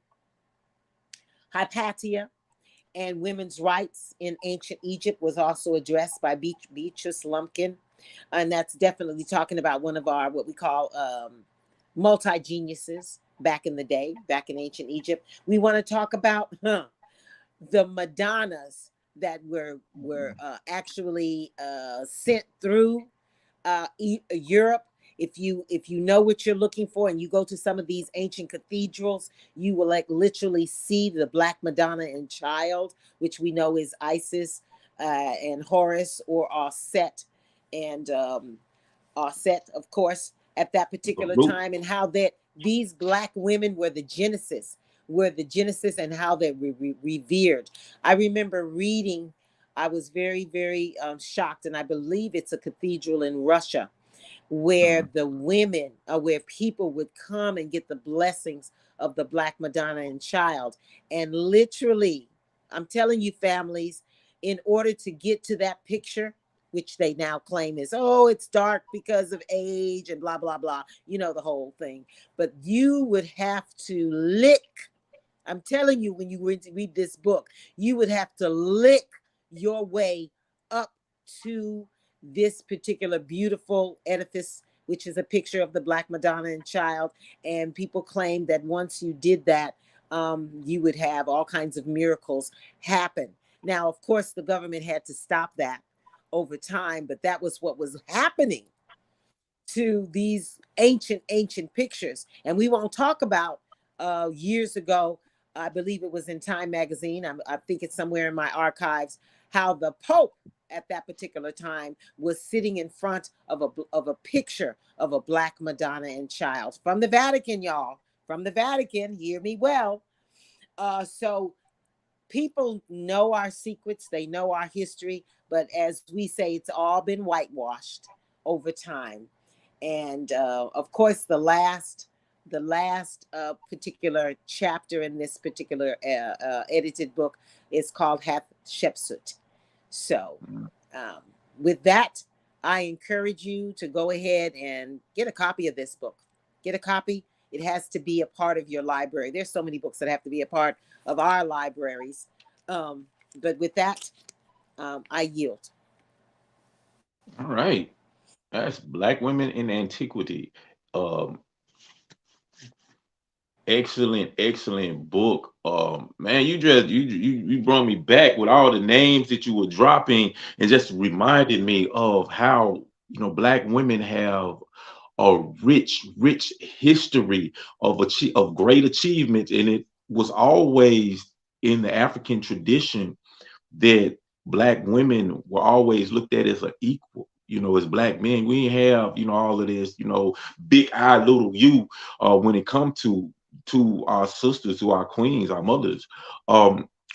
Hypatia and women's rights in ancient Egypt was also addressed by Beatrice Lumpkin. And that's definitely talking about one of our, what we call multi-geniuses back in the day, back in ancient Egypt. We want to talk about the Madonnas that were actually sent through Europe. If you know what you're looking for and you go to some of these ancient cathedrals, you will literally see the Black Madonna and Child, which we know is Isis and Horus, or Auset, and Auset, of course, at that particular time, and how that these Black women were the Genesis, and how they were revered. I remember reading, I was very, very shocked, and I believe it's a cathedral in Russia, where the women, where people would come and get the blessings of the Black Madonna and Child. And literally, I'm telling you, families, in order to get to that picture, which they now claim is, it's dark because of age and blah, blah, blah, the whole thing. But you would have to lick, I'm telling you, when you read this book, you would have to lick your way up to this particular beautiful edifice, which is a picture of the Black Madonna and Child. And people claim that once you did that, you would have all kinds of miracles happen. Now, of course, the government had to stop that over time, but that was what was happening to these ancient pictures. And we won't talk about years ago, I believe it was in Time magazine, I think it's somewhere in my archives, how the Pope at that particular time was sitting in front of a picture of a Black Madonna and Child from the Vatican, y'all. From the Vatican, hear me well. So people know our secrets, they know our history, but as we say, it's all been whitewashed over time. And of course, the last particular chapter in this particular edited book is called Hatshepsut. So with that, I encourage you to go ahead and get a copy of this book. Get a copy. It has to be a part of your library. There's so many books that have to be a part of our libraries. But with that, I yield. All right. That's Black Women in Antiquity. Excellent book. Man, you brought me back with all the names that you were dropping and just reminded me of how, Black women have a rich history of great achievements, and it was always in the African tradition that Black women were always looked at as an equal. As Black men, we have all of this big I little you when it comes to our sisters, to our queens, our mothers.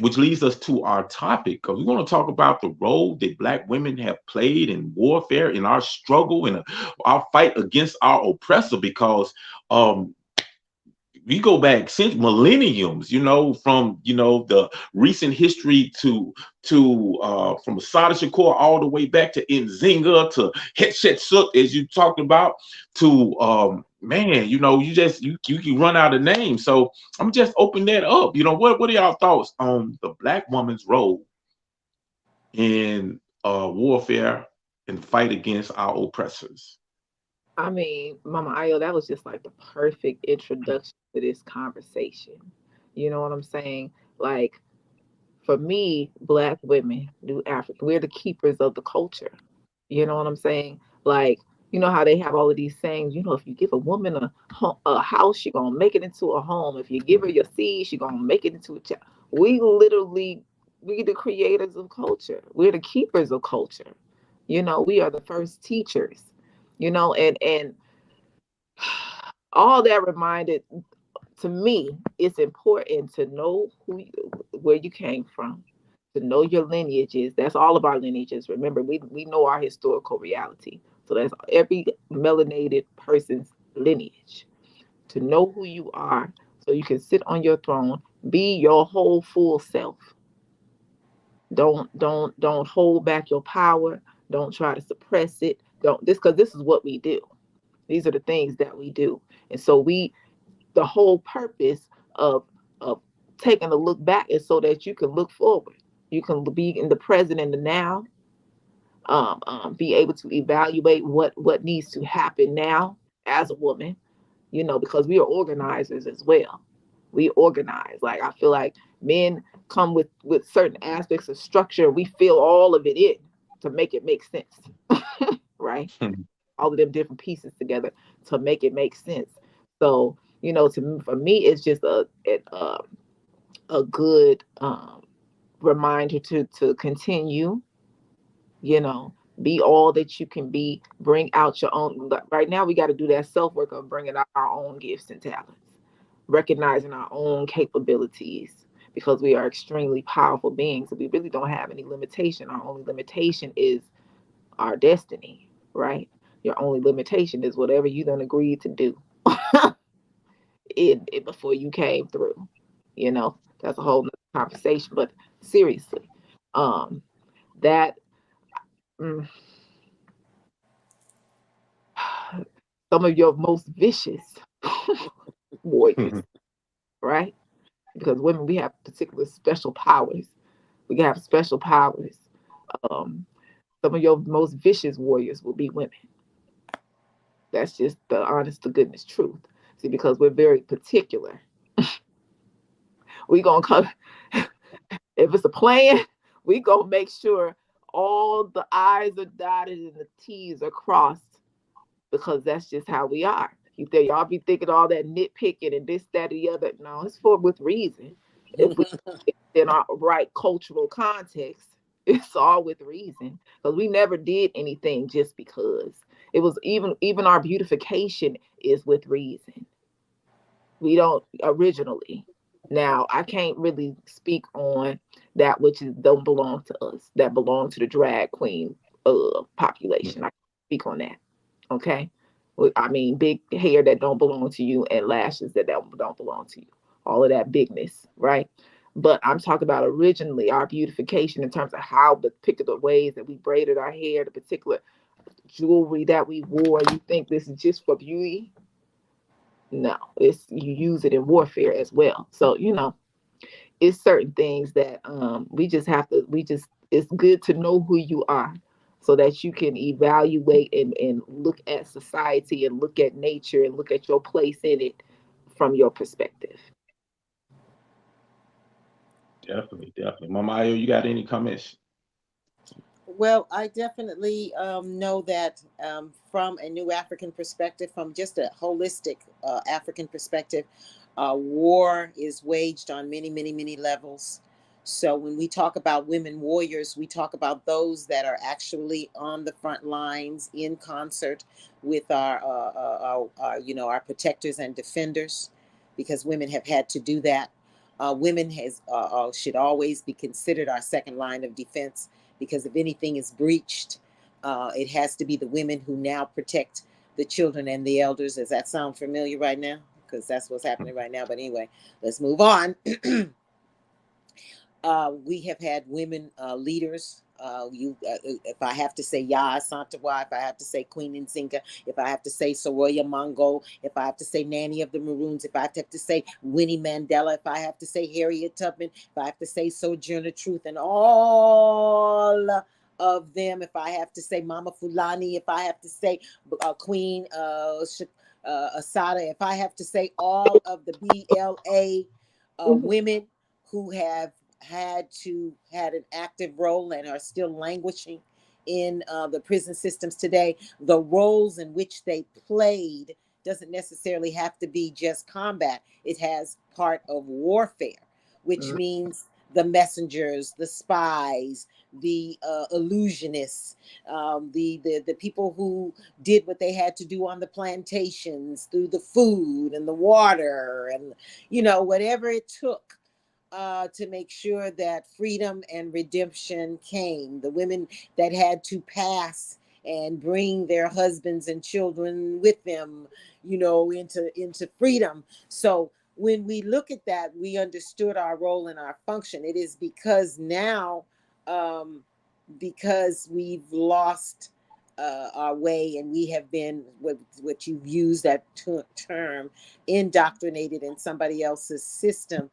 Which leads us to our topic, because we want to talk about the role that Black women have played in warfare, in our struggle, in our fight against our oppressor, because we go back since millenniums, from the recent history to from Asada Shakur all the way back to Nzinga to Hatshepsut, as you talked about, to man, you can run out of names. So I'm just open that up. What are y'all thoughts on the Black woman's role in warfare and fight against our oppressors? I mean, Mama Ayo, that was just like the perfect introduction to this conversation. You know what I'm saying? Like, for me, Black women, New Africa, we're the keepers of the culture. You know what I'm saying? Like, you know how they have all of these sayings, if you give a woman a house, she's going to make it into a home. If you give her your seed, she's going to make it into a child. We the creators of culture. We're the keepers of culture. We are the first teachers. And all that reminded, to me, it's important to know where you came from, to know your lineages. That's all of our lineages. Remember, we know our historical reality. So that's every melanated person's lineage. To know who you are, so you can sit on your throne, be your whole full self. Don't hold back your power. Don't try to suppress it. Because this is what we do. These are the things that we do. And so the whole purpose of taking a look back is so that you can look forward. You can be in the present and the now. Be able to evaluate what needs to happen now as a woman, because we are organizers as well. We organize. Like, I feel like men come with certain aspects of structure. We fill all of it in to make it make sense. Right? All of them different pieces together to make it make sense. So, for me, it's just a good reminder to continue, be all that you can be, bring out your own. Right now, we got to do that self-work of bringing out our own gifts and talents, recognizing our own capabilities, because we are extremely powerful beings. So we really don't have any limitation. Our only limitation is our destiny, right? Your only limitation is whatever you done agreed to do it before you came through. That's a whole nother conversation. But seriously, that some of your most vicious warriors, right? Because women, we have particular special powers. We have special powers. Some of your most vicious warriors will be women. That's just the honest to goodness truth. See, because we're very particular. We gonna come, if it's a plan, we gonna make sure all the I's are dotted and the T's are crossed, because that's just how we are. Y'all be thinking all that nitpicking and this, that, and the other. No, it's with reason. If we in our right cultural context, It's all with reason, because we never did anything just because. It was even our beautification is with reason. We don't originally. Now I can't really speak on that which don't belong to us, that belong to the drag queen population. I can't speak on that. Okay. I mean, big hair that don't belong to you and lashes that don't belong to you. All of that bigness, right? But I'm talking about originally our beautification in terms of how the particular ways that we braided our hair, the particular jewelry that we wore. You think this is just for beauty? No, it's you use it in warfare as well. So it's certain things that we just have to. We just it's good to know who you are, so that you can evaluate and look at society and look at nature and look at your place in it from your perspective. Definitely, definitely. Mama Ayo, you got any comments? Well, I definitely know that from a new African perspective, from just a holistic African perspective, war is waged on many, many, many levels. So when we talk about women warriors, we talk about those that are actually on the front lines in concert with our protectors and defenders, because women have had to do that. Women should always be considered our second line of defense, because if anything is breached, it has to be the women who now protect the children and the elders. Does that sound familiar right now? Because that's what's happening right now. But anyway, let's move on. We have had women leaders. If I have to say Yaa Asantewaa, if I have to say Queen Nzinga, if I have to say Soroya Mongo, if I have to say Nanny of the Maroons, if I have to say Winnie Mandela, if I have to say Harriet Tubman, if I have to say Sojourner Truth, and all of them, if I have to say Mama Fulani, if I have to say Queen Asada, if I have to say all of the BLA women who have had an active role and are still languishing in the prison systems today, the roles in which they played doesn't necessarily have to be just combat. It has part of warfare, which means the messengers, the spies, the illusionists, the people who did what they had to do on the plantations through the food and the water and whatever it took to make sure that freedom and redemption came. The women that had to pass and bring their husbands and children with them, into freedom. So when we look at that, we understood our role and our function. It is because now, because we've lost our way, and we have been what you've used that term, indoctrinated in somebody else's system.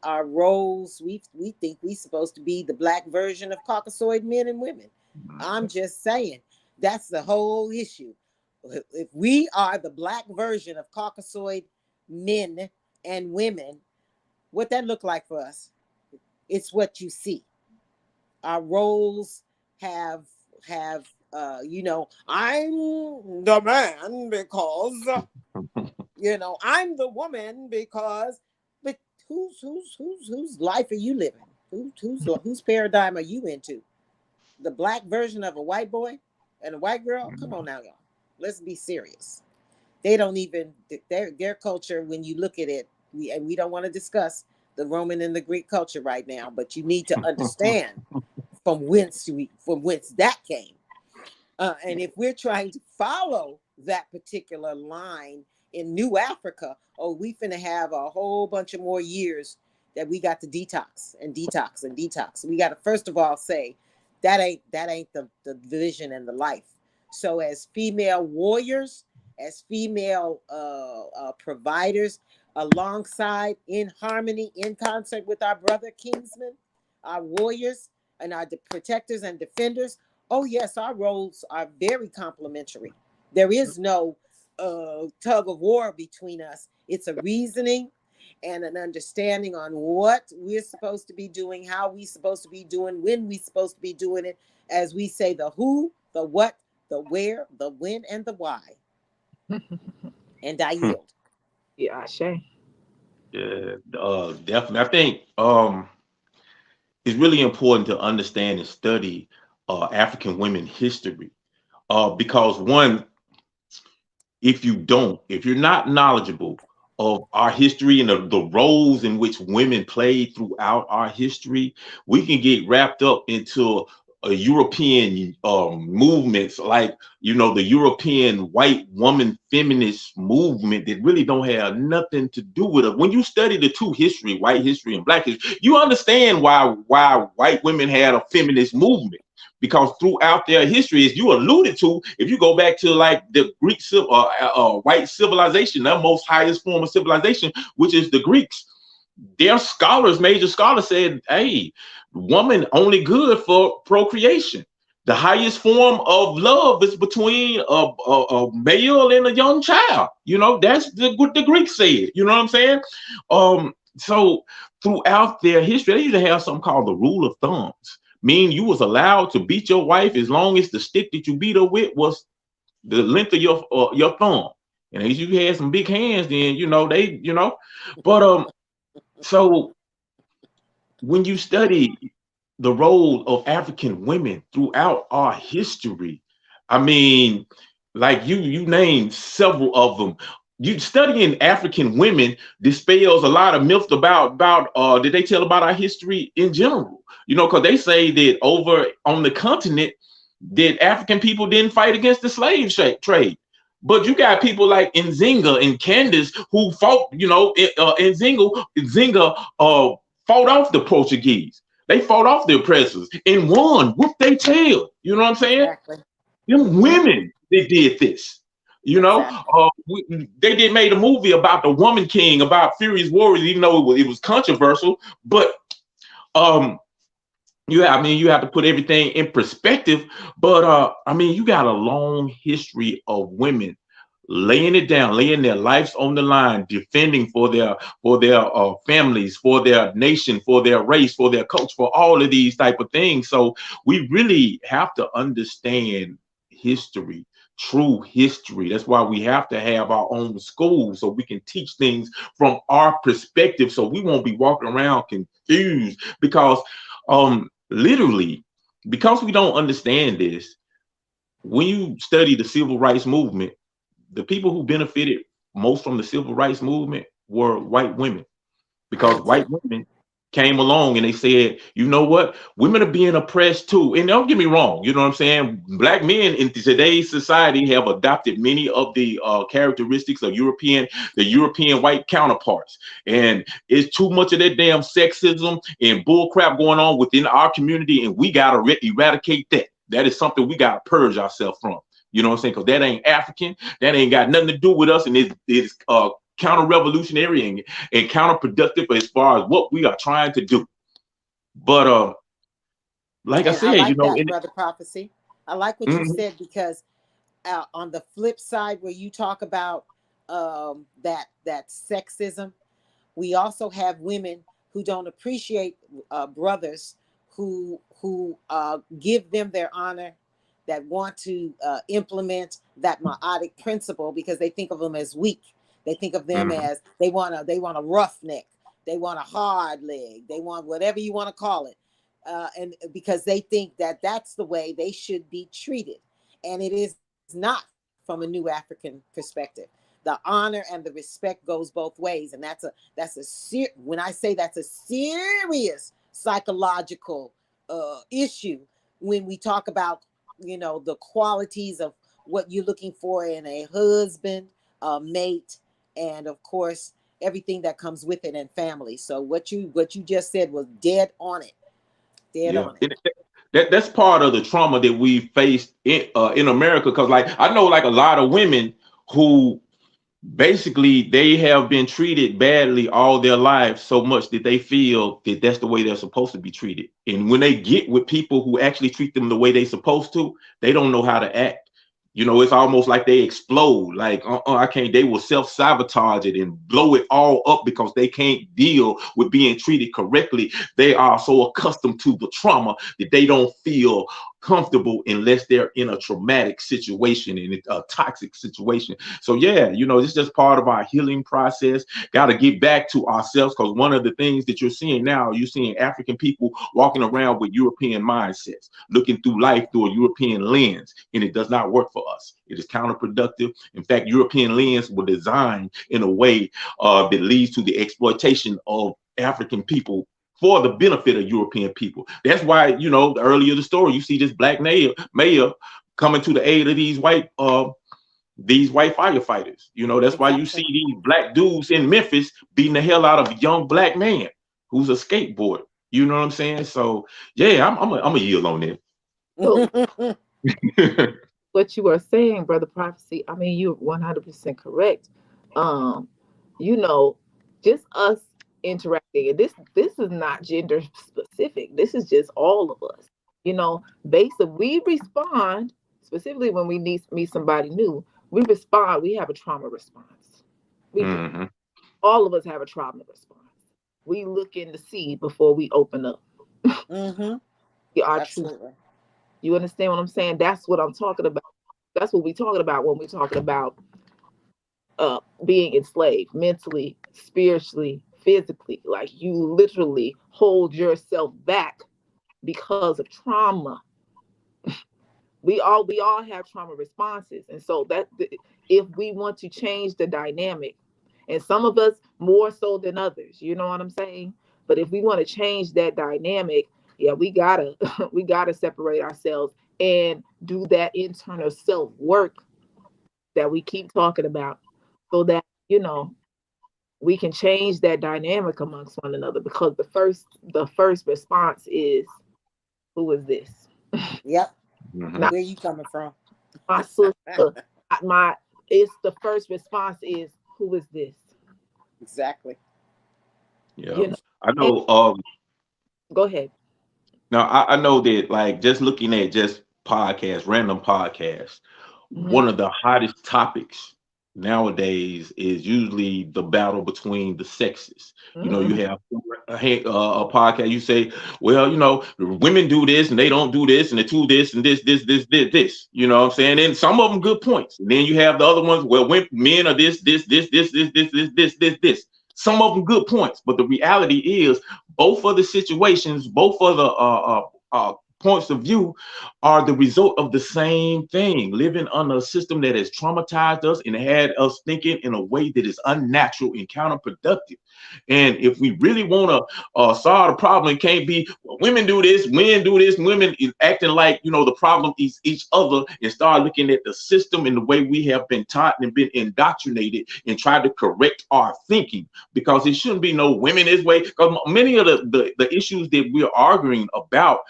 Our roles, we think we're supposed to be the black version of Caucasoid men and women. I'm just saying, that's the whole issue. If we are the black version of Caucasoid men and women, what that look like for us? It's what you see. Our roles have I'm the man because I'm the woman because, but whose life are you living? Whose paradigm are you into? The black version of a white boy and a white girl? Come on now, y'all. Let's be serious. They don't even their culture. When you look at it, we don't want to discuss the Roman and the Greek culture right now, but you need to understand from whence that came. And if we're trying to follow that particular line in New Africa, we finna have a whole bunch of more years that we got to detox and detox and detox. We got to first of all say that ain't the vision and the life. So as female warriors, as female providers, alongside, in harmony, in concert with our brother Kingsmen, our warriors and our protectors and defenders, oh yes, our roles are very complementary. There is no tug of war between us. It's a reasoning and an understanding on what we're supposed to be doing, how we're supposed to be doing, when we're supposed to be doing it. As we say, the who, the what, the where, the when, and the why. And I yield. Yeah, Shay. Yeah, definitely. I think it's really important to understand and study African women history, because one, if you're not knowledgeable of our history and the roles in which women played throughout our history, we can get wrapped up into European movements, like, the European white woman feminist movement, that really don't have nothing to do with it. When you study the two history, white history and black history, you understand why white women had a feminist movement. Because throughout their history, as you alluded to, if you go back to like the Greek white civilization, the most highest form of civilization, which is the Greeks, their scholars, major scholars, said, hey, woman only good for procreation. The highest form of love is between a male and a young child. That's what the Greeks said. You know what I'm saying? So throughout their history, they used to have something called the rule of thumbs. Mean you was allowed to beat your wife as long as the stick that you beat her with was the length of your thumb. And as you had some big hands, then But so when you study the role of African women throughout our history, I mean, like you named several of them. You studying African women dispels a lot of myths about did they tell about our history in general? Because they say that over on the continent that African people didn't fight against the slave trade. But you got people like Nzinga and Candace who fought, Nzinga fought off the Portuguese. They fought off the oppressors and won. Whoop they tail. You know what I'm saying? Exactly. Them women, they did this. Exactly. They made a movie about the Woman King, about Furious Warriors, even though it was controversial. But you have to put everything in perspective. But you got a long history of women laying it down, laying their lives on the line, defending for their families, for their nation, for their race, for their culture, for all of these type of things. So we really have to understand history, true history. That's why we have to have our own schools, so we can teach things from our perspective, so we won't be walking around confused. Because literally, because we don't understand this, when you study the civil rights movement, the people who benefited most from the civil rights movement were white women, because white women came along and they said, you know what, women are being oppressed too. And don't get me wrong, you know what I'm saying? Black men in today's society have adopted many of the characteristics of the European white counterparts. And it's too much of that damn sexism and bull crap going on within our community, and we got to eradicate that. That is something we got to purge ourselves from. You know what I'm saying? Because that ain't African. That ain't got nothing to do with us. And it's counter-revolutionary and counterproductive as far as what we are trying to do. But like I said, I like that, Brother Prophecy. I like what you said, because on the flip side, where you talk about that sexism, we also have women who don't appreciate brothers who give them their honor, that want to implement that Ma'atic principle, because they think of them as weak. They think of them as they want a roughneck, they want a hard leg, they want whatever you want to call it, and because they think that that's the way they should be treated, and it is not from a new African perspective. The honor and the respect goes both ways, and when I say that's a serious psychological issue when we talk about the qualities of what you're looking for in a husband, a mate, and of course everything that comes with it, and family. So what you just said was dead on it. That's part of the trauma that we faced in America, because like I know like a lot of women who basically they have been treated badly all their lives, so much that they feel that that's the way they're supposed to be treated. And when they get with people who actually treat them the way they're supposed to, they don't know how to act. It's almost like they explode. Like, I can't. They will self-sabotage it and blow it all up because they can't deal with being treated correctly. They are so accustomed to the trauma that they don't feel comfortable unless they're in a traumatic situation and a toxic situation. So yeah, you know, it's just part of our healing process. Got to get back to ourselves, because one of the things that you're seeing now, you're seeing African people walking around with European mindsets, looking through life through a European lens, and it does not work for us. It is counterproductive. In fact, European lens were designed in a way that leads to the exploitation of African people for the benefit of European people. That's why, you know, earlier the story, you see this black mayor coming to the aid of these white firefighters. You know, that's why you see these black dudes in Memphis beating the hell out of a young black man who's a skateboarder. You know what I'm saying? So yeah, I'm a yield on it. So, what you are saying, Brother Prophecy, I mean, you're 100% correct. You know, just us interacting, and this is not gender specific. This is just all of us. You know, we respond specifically when we meet somebody new. We respond. We have a trauma response. We do. All of us have a trauma response. We look in to see before we open up. We are true. You understand what I'm saying? That's what I'm talking about. That's what we're talking about when we're talking about being enslaved mentally, spiritually, physically. Like, you literally hold yourself back because of trauma. We all have trauma responses, and so that if we want to change the dynamic, and some of us more so than others, you know what I'm saying? But if we want to change that dynamic, yeah, we gotta separate ourselves and do that internal self work that we keep talking about, so that, you know, we can change that dynamic amongst one another. Because the first response is, who is this? Yep. Now, where you coming from? My sister, it's the first response is, who is this? Exactly. Yeah, you know, I know. Go ahead. Now I know that, like, just looking at just podcasts, random podcasts, one of the hottest topics nowadays is usually the battle between the sexes. You know, you have a podcast, you say, well, you know, women do this and they don't do this, and they do this and this, you know what I'm saying? And some of them good points. And then you have the other ones, well, men are this. Some of them good points, but the reality is both of the situations, both of the points of view are the result of the same thing: living under a system that has traumatized us and had us thinking in a way that is unnatural and counterproductive. And if we really want to solve the problem, it can't be, well, women do this, men do this, women is acting like, you know, the problem is each other, and start looking at the system and the way we have been taught and been indoctrinated, and try to correct our thinking, because it shouldn't be no women this way. Because many of the issues that we're arguing about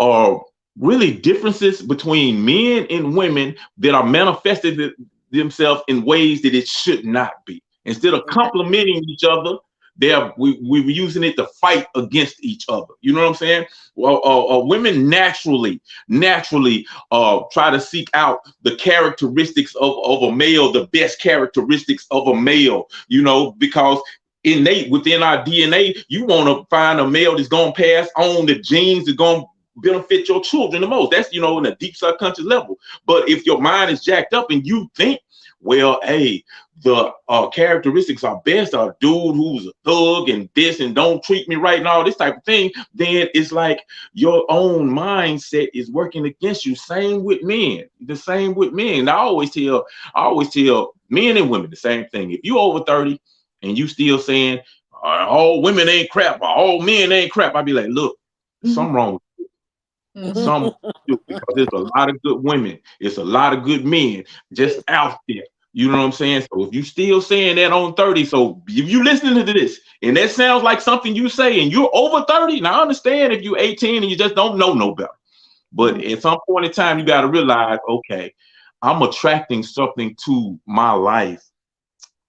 are really differences between men and women that are manifested themselves in ways that it should not be. Instead of complementing each other, we're using it to fight against each other. You know what I'm saying? Well, women naturally try to seek out the characteristics of a male, the best characteristics of a male, you know, because innate within our DNA, you want to find a male that's going to pass on the genes that going to benefit your children the most. That's, you know, in a deep subconscious level. But if your mind is jacked up and you think, well, hey, the characteristics are best, a dude who's a thug and this and don't treat me right and all this type of thing, then it's like your own mindset is working against you. Same with men. The same with men. I always tell men and women the same thing. If you over 30 and you still saying all women ain't crap, or all men ain't crap, I'd be like, look, something wrong with you. Some, because there's a lot of good women, it's a lot of good men just out there. You know what I'm saying? So if you still saying that on 30, so if you listening to this and that sounds like something you say and you're over 30, now I understand if you're 18 and you just don't know no better. But at some point in time, you got to realize, okay, I'm attracting something to my life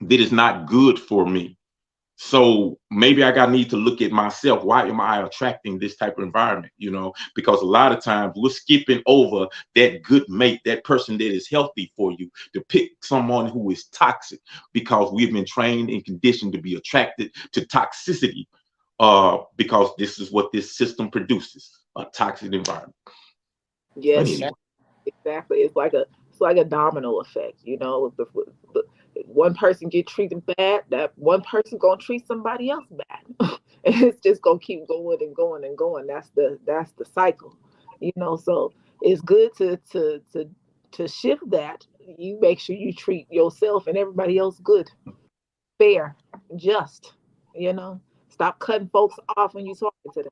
that is not good for me. So maybe I need to look at myself. Why am I attracting this type of environment? You know, because a lot of times we're skipping over that good mate, that person that is healthy for you, to pick someone who is toxic, because we've been trained and conditioned to be attracted to toxicity, because this is what this system produces, a toxic environment. Yes, That's right. exactly. It's like a domino effect. The one person get treated bad, that one person gonna treat somebody else bad, and it's just gonna keep going and going and going. That's the cycle. So it's good to shift that. You make sure you treat yourself and everybody else good, fair, just. You know, stop cutting folks off when you talking to them.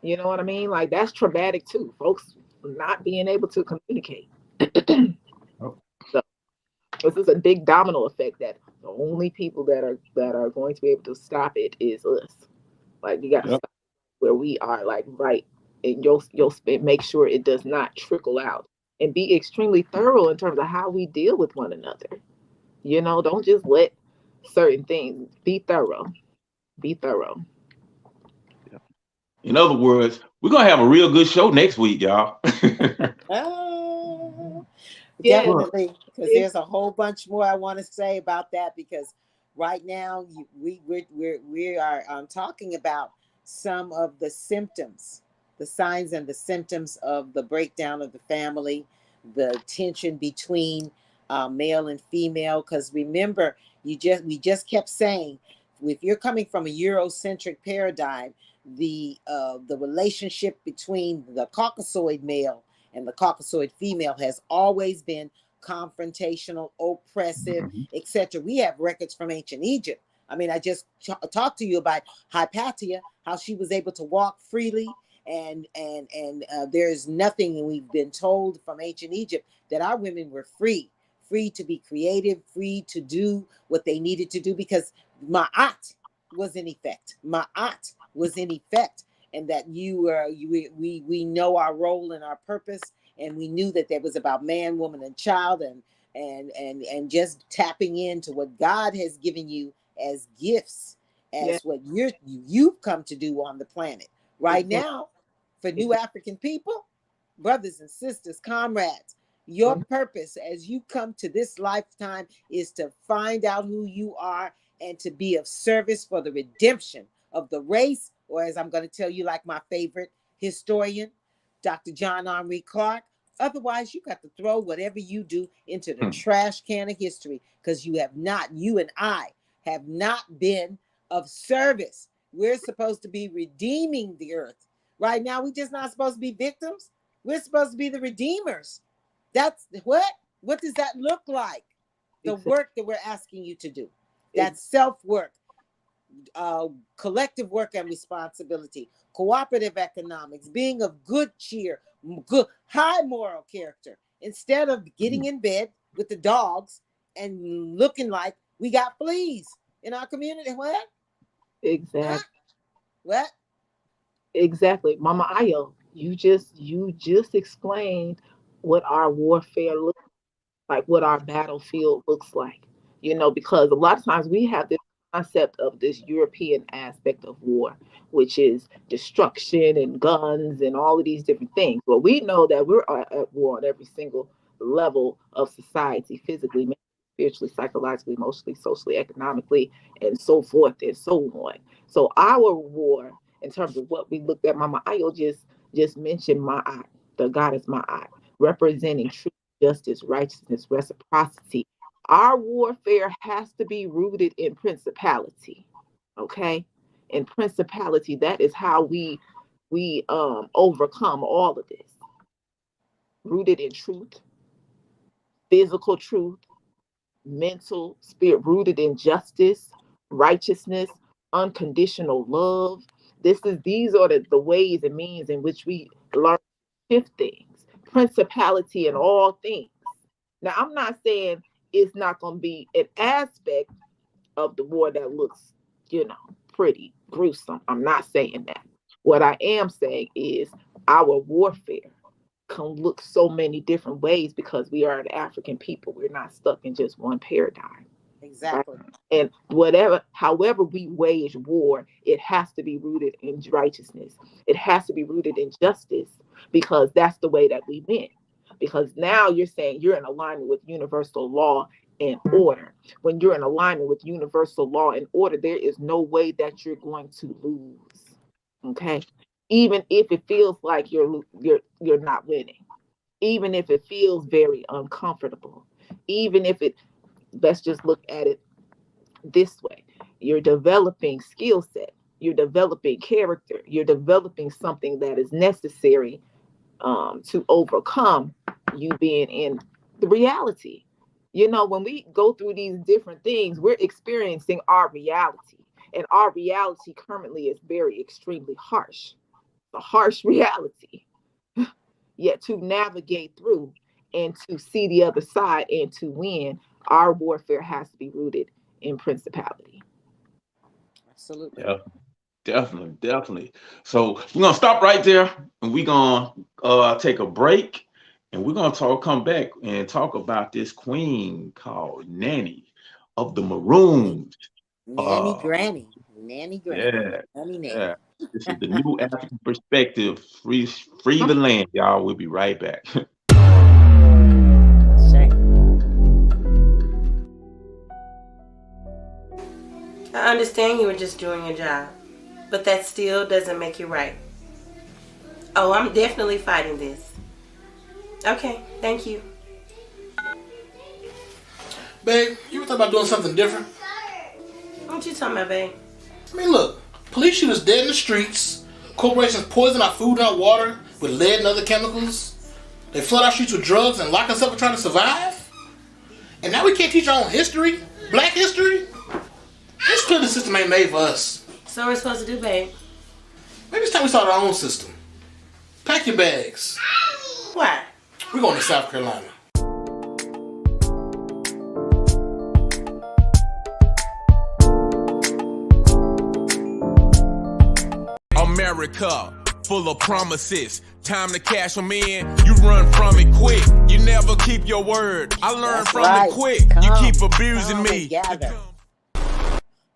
You know what I mean? Like that's traumatic too, folks not being able to communicate. So this is a big domino effect that the only people that are going to be able to stop it is us. Like you got to Yep. stop where we are, like right in your spit. Make sure it does not trickle out, and be extremely thorough in terms of how we deal with one another. Don't just let certain things. Be thorough. Be thorough. In other words, we're gonna have a real good show next week, y'all. Ah, Yeah. definitely, because there's a whole bunch more I want to say about that. Because right now we are talking about some of the symptoms, the signs and the symptoms of the breakdown of the family, the tension between male and female. Because remember, we just kept saying, if you're coming from a Eurocentric paradigm, the relationship between the Caucasoid male and the Caucasoid female has always been confrontational, oppressive, etc. We have records from ancient Egypt. I mean, I just talked to you about Hypatia, how she was able to walk freely, and there's nothing, we've been told from ancient Egypt that our women were free to be creative, free to do what they needed to do, because Ma'at was in effect. Ma'at was in effect, and that we know our role and our purpose, and we knew that there was about man, woman, and child, and just tapping into what God has given you as gifts, Yeah. as what you've come to do on the planet right Exactly. now. For new African people, brothers and sisters, comrades, your purpose as you come to this lifetime is to find out who you are and to be of service for the redemption of the race, or as I'm going to tell you, like my favorite historian, Dr. John Henry Clark. Otherwise, you got to throw whatever you do into the trash can of history, because you and I have not been of service. We're supposed to be redeeming the earth. Right now, we're just not supposed to be victims. We're supposed to be the redeemers. That's what? What does that look like? The Exactly. work that we're asking you to do. That's self-work, collective work and responsibility, cooperative economics, being of good cheer, good high moral character, instead of getting in bed with the dogs and looking like we got fleas in our community. What? Exactly. Huh? What? Exactly. Mama Ayo, you just explained what our warfare looks like, what our battlefield looks like. Because a lot of times we have this concept of this European aspect of war, which is destruction and guns and all of these different things. But we know that we're at war on every single level of society, physically, mentally, spiritually, psychologically, emotionally, socially, economically, and so forth and so on. So our war, in terms of what we looked at, Mama Ayo just mentioned Ma'at, the goddess Ma'at, representing truth, justice, righteousness, reciprocity. Our warfare has to be rooted in principality. Okay? In principality, that is how we overcome all of this. Rooted in truth, physical truth, mental, spirit, rooted in justice, righteousness, unconditional love. These are the ways and means in which we learn to shift things, principality in all things. Now, I'm not saying it's not going to be an aspect of the war that looks, pretty gruesome. I'm not saying that. What I am saying is our warfare can look so many different ways because we are an African people. We're not stuck in just one paradigm. Right? Exactly. And however we wage war, it has to be rooted in righteousness. It has to be rooted in justice, because that's the way that we win. Because now you're saying you're in alignment with universal law and order. When you're in alignment with universal law and order, there is no way that you're going to lose. Okay. even if it feels like you're not winning, even if it feels very uncomfortable, even if it, let's just look at it this way. You're developing skill set, you're developing character, you're developing something that is necessary to overcome you being in the reality. You know, when we go through these different things, we're experiencing our reality. And our reality currently is very extremely harsh, a harsh reality. Yet to navigate through and to see the other side and to win, our warfare has to be rooted in principality. Absolutely. Yeah, definitely. So we're gonna stop right there, and we're gonna take a break, and we're gonna come back and talk about this queen called Nanny of the Maroons. Nanny Uh, Granny. Nanny Granny. yeah, Nanny Nanny. yeah. This is the new African perspective. Free the land, y'all. We'll be right back. I understand you were just doing your job, but that still doesn't make you right. Oh, I'm definitely fighting this. Okay, thank you. Babe, you ever thought about doing something different? What you talking about, babe? I mean, look, police shoot us dead in the streets. Corporations poison our food and our water with lead and other chemicals. They flood our streets with drugs and lock us up for trying to survive. And now we can't teach our own history, black history. It's clear the system ain't made for us. So what we're supposed to do, babe? Maybe it's time we start our own system. Pack your bags. Why? We're going to South Carolina. America, full of promises. Time to cash them in. You run from it quick. You never keep your word. I learned from it quick. You keep abusing me.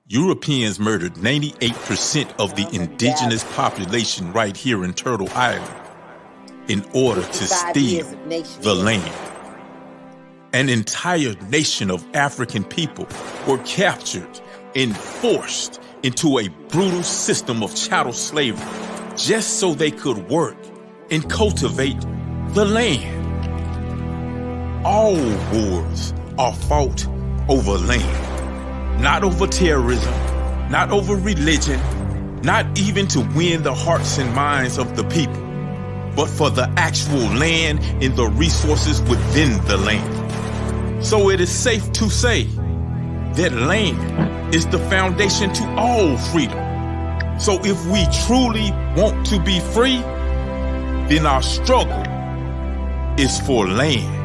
Europeans murdered 98% of the indigenous population right here in Turtle Island in order to steal the land. An entire nation of African people were captured and forced into a brutal system of chattel slavery just so they could work and cultivate the land. All wars are fought over land, not over terrorism, not over religion, not even to win the hearts and minds of the people, but for the actual land and the resources within the land. So it is safe to say that land is the foundation to all freedom. So if we truly want to be free, then our struggle is for land.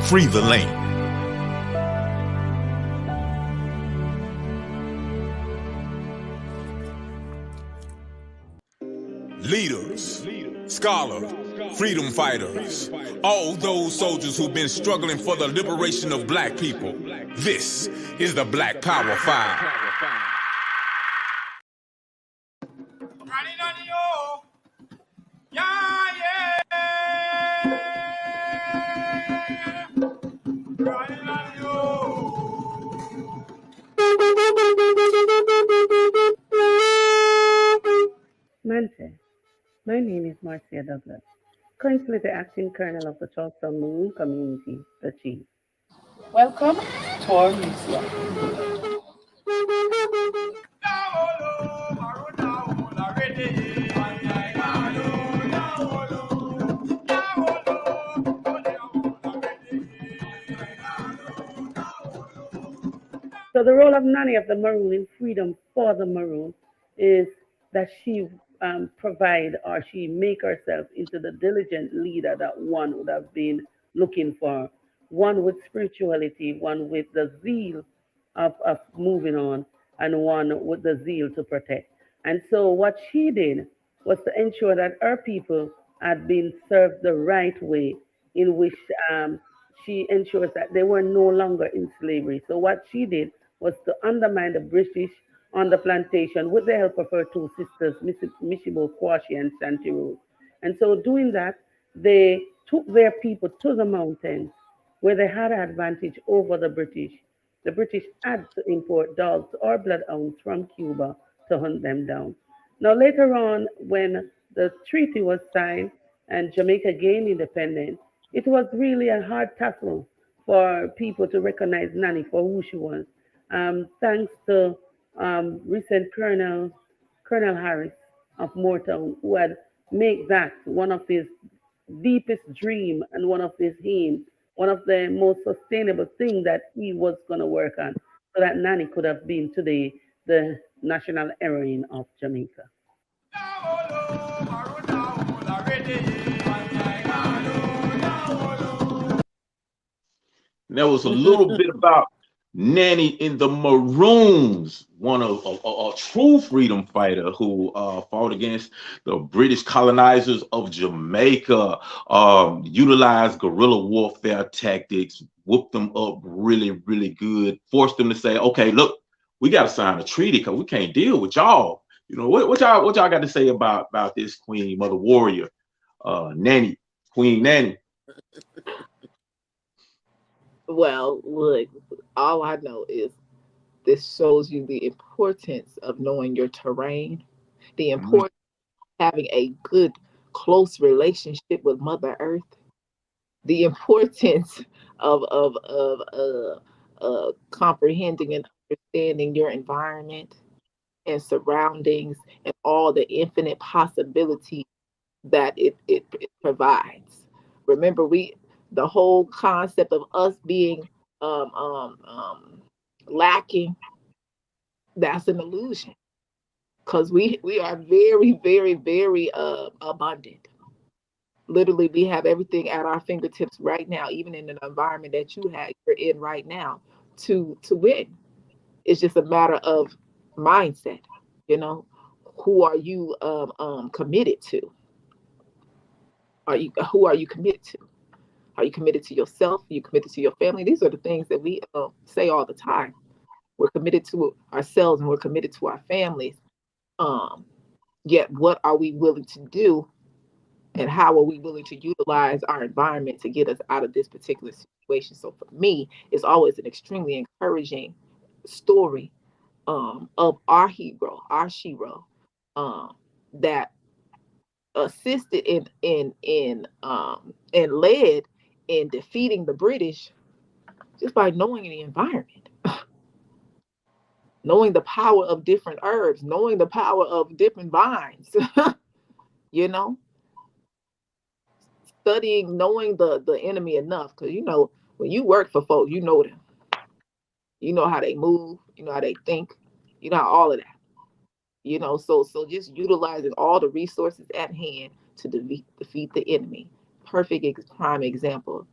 Free the land. Leaders, scholars, freedom fighters, all those soldiers who've been struggling for the liberation of black people. This is the Black Power 5. Mante, my name is Marcia Douglas, currently the acting colonel of the Charleston Maroon Community, the Chief. Welcome to our museum. So the role of Nanny of the Maroon in Freedom for the Maroon is that she provide, or she make herself into the diligent leader that one would have been looking for. One with spirituality, one with the zeal of moving on, and one with the zeal to protect. And so what she did was to ensure that her people had been served the right way, in which she ensures that they were no longer in slavery. So what she did was to undermine the British on the plantation with the help of her two sisters, Mishibo Kwashi and Shanti Rose. And so doing that, they took their people to the mountains where they had an advantage over the British. The British had to import dogs or bloodhounds from Cuba to hunt them down. Now, later on, when the treaty was signed and Jamaica gained independence, it was really a hard tussle for people to recognize Nanny for who she was. Thanks to recent Colonel Harris of Moortown, who had made that one of his deepest dream and one of his aims, one of the most sustainable things that he was going to work on, so that Nanny could have been today the national heroine of Jamaica. There was a little bit about Nanny in the Maroons, one of a true freedom fighter who fought against the British colonizers of Jamaica, utilized guerrilla warfare tactics, whooped them up really, really good, forced them to say, okay, look, we got to sign a treaty because we can't deal with y'all. You know, what y'all got to say about this Queen Mother Warrior, Nanny, Queen Nanny? Well, look, all I know is this shows you the importance of knowing your terrain, the importance of having a good, close relationship with Mother Earth, the importance of comprehending and understanding your environment and surroundings and all the infinite possibilities that it provides. Remember, the whole concept of us being um, um, um, lacking, that's an illusion because we are very, very, very abundant. Literally, we have everything at our fingertips right now, even in an environment that you're in right now, to win. It's just a matter of mindset. You know, who are you committed to? Who are you committed to? Are you committed to yourself? Are you committed to your family? These are the things that we say all the time. We're committed to ourselves and we're committed to our families. Um, Yet, what are we willing to do, and how are we willing to utilize our environment to get us out of this particular situation? So, for me, it's always an extremely encouraging story of our hero, our shero, that assisted and led in defeating the British just by knowing the environment, knowing the power of different herbs, knowing the power of different vines, you know, studying, knowing the enemy enough. Because, you know, when you work for folks, you know them. You know how they move, you know how they think, you know all of that. You know, so just utilizing all the resources at hand to defeat the enemy. Perfect prime example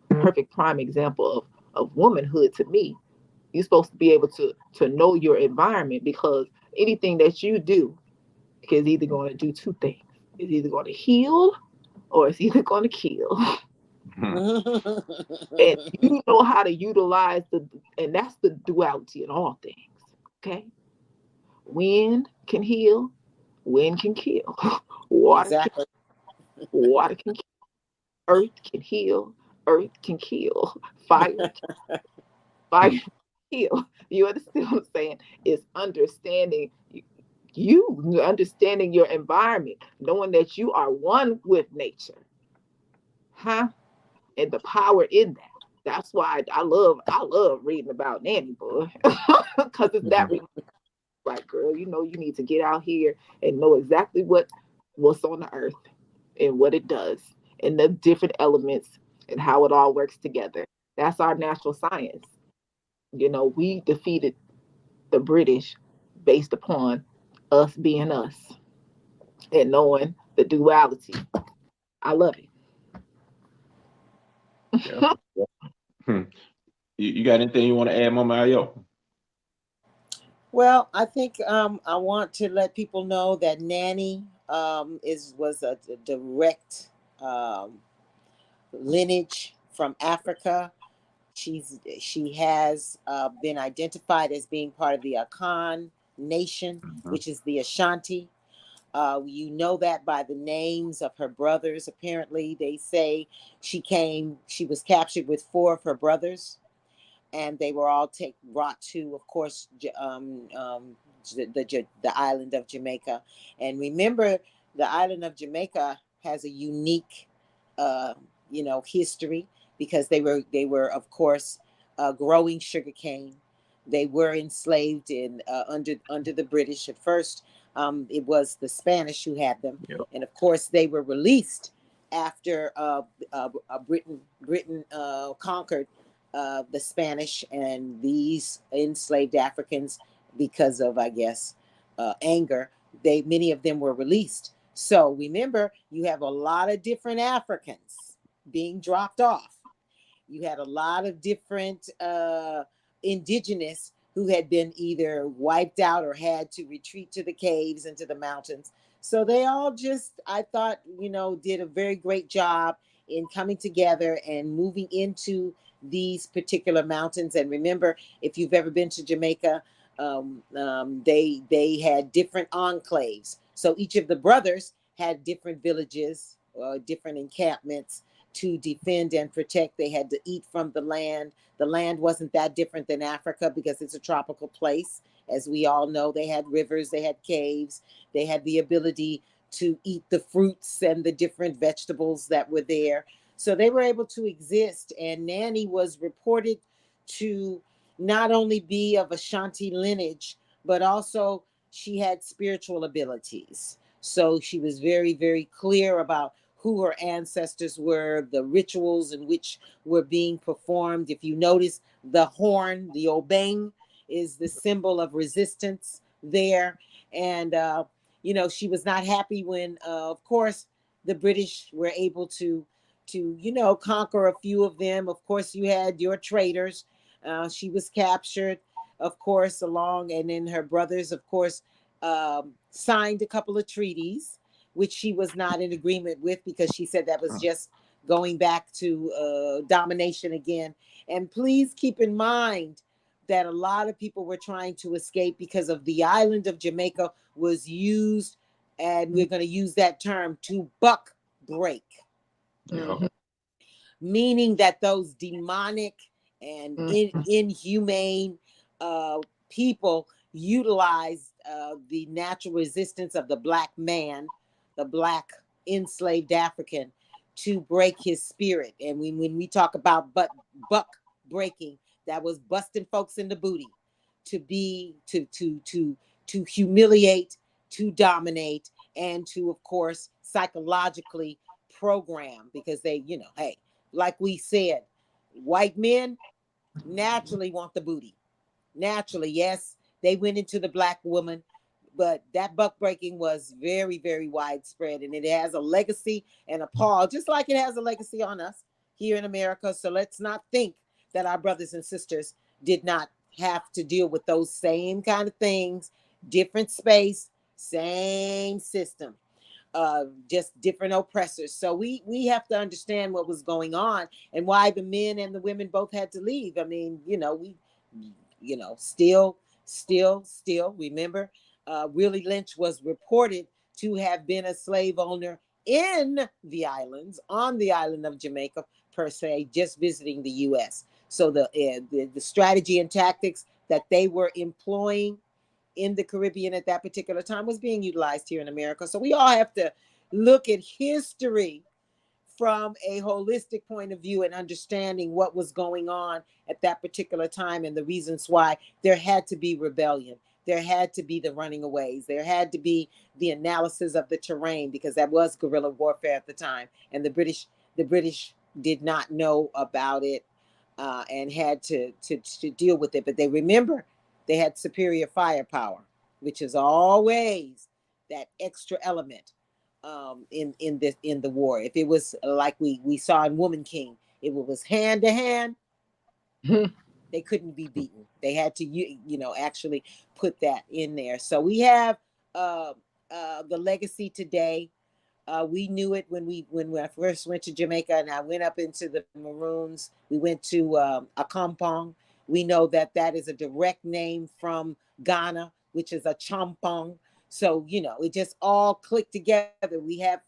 of womanhood to me. You're supposed to be able to know your environment, because anything that you do is either going to do two things. It's either going to heal or it's either going to kill. And you know how to utilize and that's the duality in all things. Okay. Wind can heal, wind can kill. Exactly. Water can kill, earth can heal, earth can kill. Fire can heal. You understand what I'm saying? It's understanding understanding your environment, knowing that you are one with nature. Huh? And the power in that. That's why I love reading about Nanny, boy. Because it's that like, girl, you know you need to get out here and know exactly what's on the earth and what it does and the different elements and how it all works together. That's our natural science. You know, we defeated the British based upon us being us and knowing the duality. I love it. Yeah. You got anything you want to add, Mama Ayo? Well, I think I want to let people know that Nanny was a direct lineage from Africa. She has been identified as being part of the Akan nation, which is the Ashanti. You know that by the names of her brothers. Apparently, they say she was captured with 4 of her brothers, and they were all brought to, of course, the island of Jamaica. And remember, the island of Jamaica has a unique, history, because they were of course growing sugarcane. They were enslaved in under the British at first. It was the Spanish who had them, Yep. and of course they were released after Britain conquered the Spanish and these enslaved Africans because of, I guess, anger. Many of them were released. So remember, you have a lot of different Africans being dropped off. You had a lot of different indigenous who had been either wiped out or had to retreat to the caves and to the mountains. So they all just, I thought, did a very great job in coming together and moving into these particular mountains. And remember, if you've ever been to Jamaica, they had different enclaves. So each of the brothers had different villages or different encampments to defend and protect. They had to eat from the land. The land wasn't that different than Africa because it's a tropical place. As we all know, they had rivers, they had caves, they had the ability to eat the fruits and the different vegetables that were there. So they were able to exist. And Nanny was reported to not only be of Ashanti lineage, but also she had spiritual abilities. So she was very, very clear about who her ancestors were, the rituals in which were being performed. If you notice, the horn, the obeng, is the symbol of resistance there. And, she was not happy when, of course, the British were able to conquer a few of them. Of course, you had your traders. She was captured, of course, and then her brothers, of course, signed a couple of treaties, which she was not in agreement with because she said that was just going back to domination again. And please keep in mind that a lot of people were trying to escape because of the island of Jamaica was used, and we're going to use that term, to buck break. Yeah. Meaning that those demonic and inhumane people utilized the natural resistance of the black man, the black enslaved African, to break his spirit. And when we talk about buck breaking, that was busting folks in the booty to humiliate, to dominate, and to, of course, psychologically program, because they, hey, like we said, white men naturally want the booty. Naturally, yes, they went into the black woman, but that buck breaking was very, very widespread, and it has a legacy and a pall, just like it has a legacy on us here in America. So let's not think that our brothers and sisters did not have to deal with those same kind of things, different space, same system. Just different oppressors. So we have to understand what was going on and why the men and the women both had to leave. I mean, still remember, Willie Lynch was reported to have been a slave owner in the islands, on the island of Jamaica per se, just visiting the U.S. So the strategy and tactics that they were employing in the Caribbean at that particular time was being utilized here in America. So we all have to look at history from a holistic point of view and understanding what was going on at that particular time and the reasons why there had to be rebellion. There had to be the running aways. There had to be the analysis of the terrain, because that was guerrilla warfare at the time. And the British did not know about it and had to deal with it. But they remember they had superior firepower, which is always that extra element in the war. If it was like we saw in Woman King, if it was hand to hand, they couldn't be beaten. They had to actually put that in there. So we have the legacy today. We knew it when I first went to Jamaica and I went up into the Maroons. We went to a Kampong. We know that is a direct name from Ghana, which is a champong. So, it just all clicked together. We have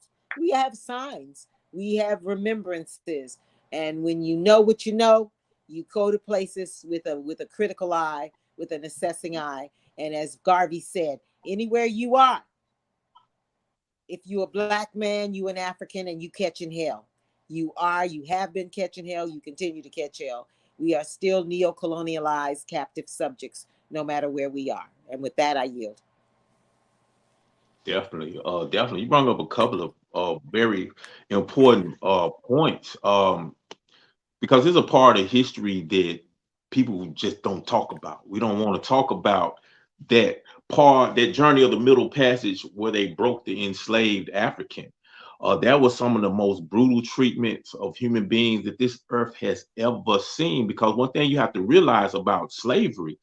signs, we have remembrances. And when you know what you know, you go to places with a critical eye, with an assessing eye, And as Garvey said, anywhere you are, if you're a black man, you an African, and you catching hell. You have been catching hell, you continue to catch hell. We are still neo-colonialized captive subjects, no matter where we are. And with that, I yield. Definitely. Definitely. You brought up a couple of very important points. Because it's a part of history that people just don't talk about. We don't want to talk about that part, that journey of the Middle Passage where they broke the enslaved African. That was some of the most brutal treatments of human beings that this earth has ever seen. Because one thing you have to realize about slavery,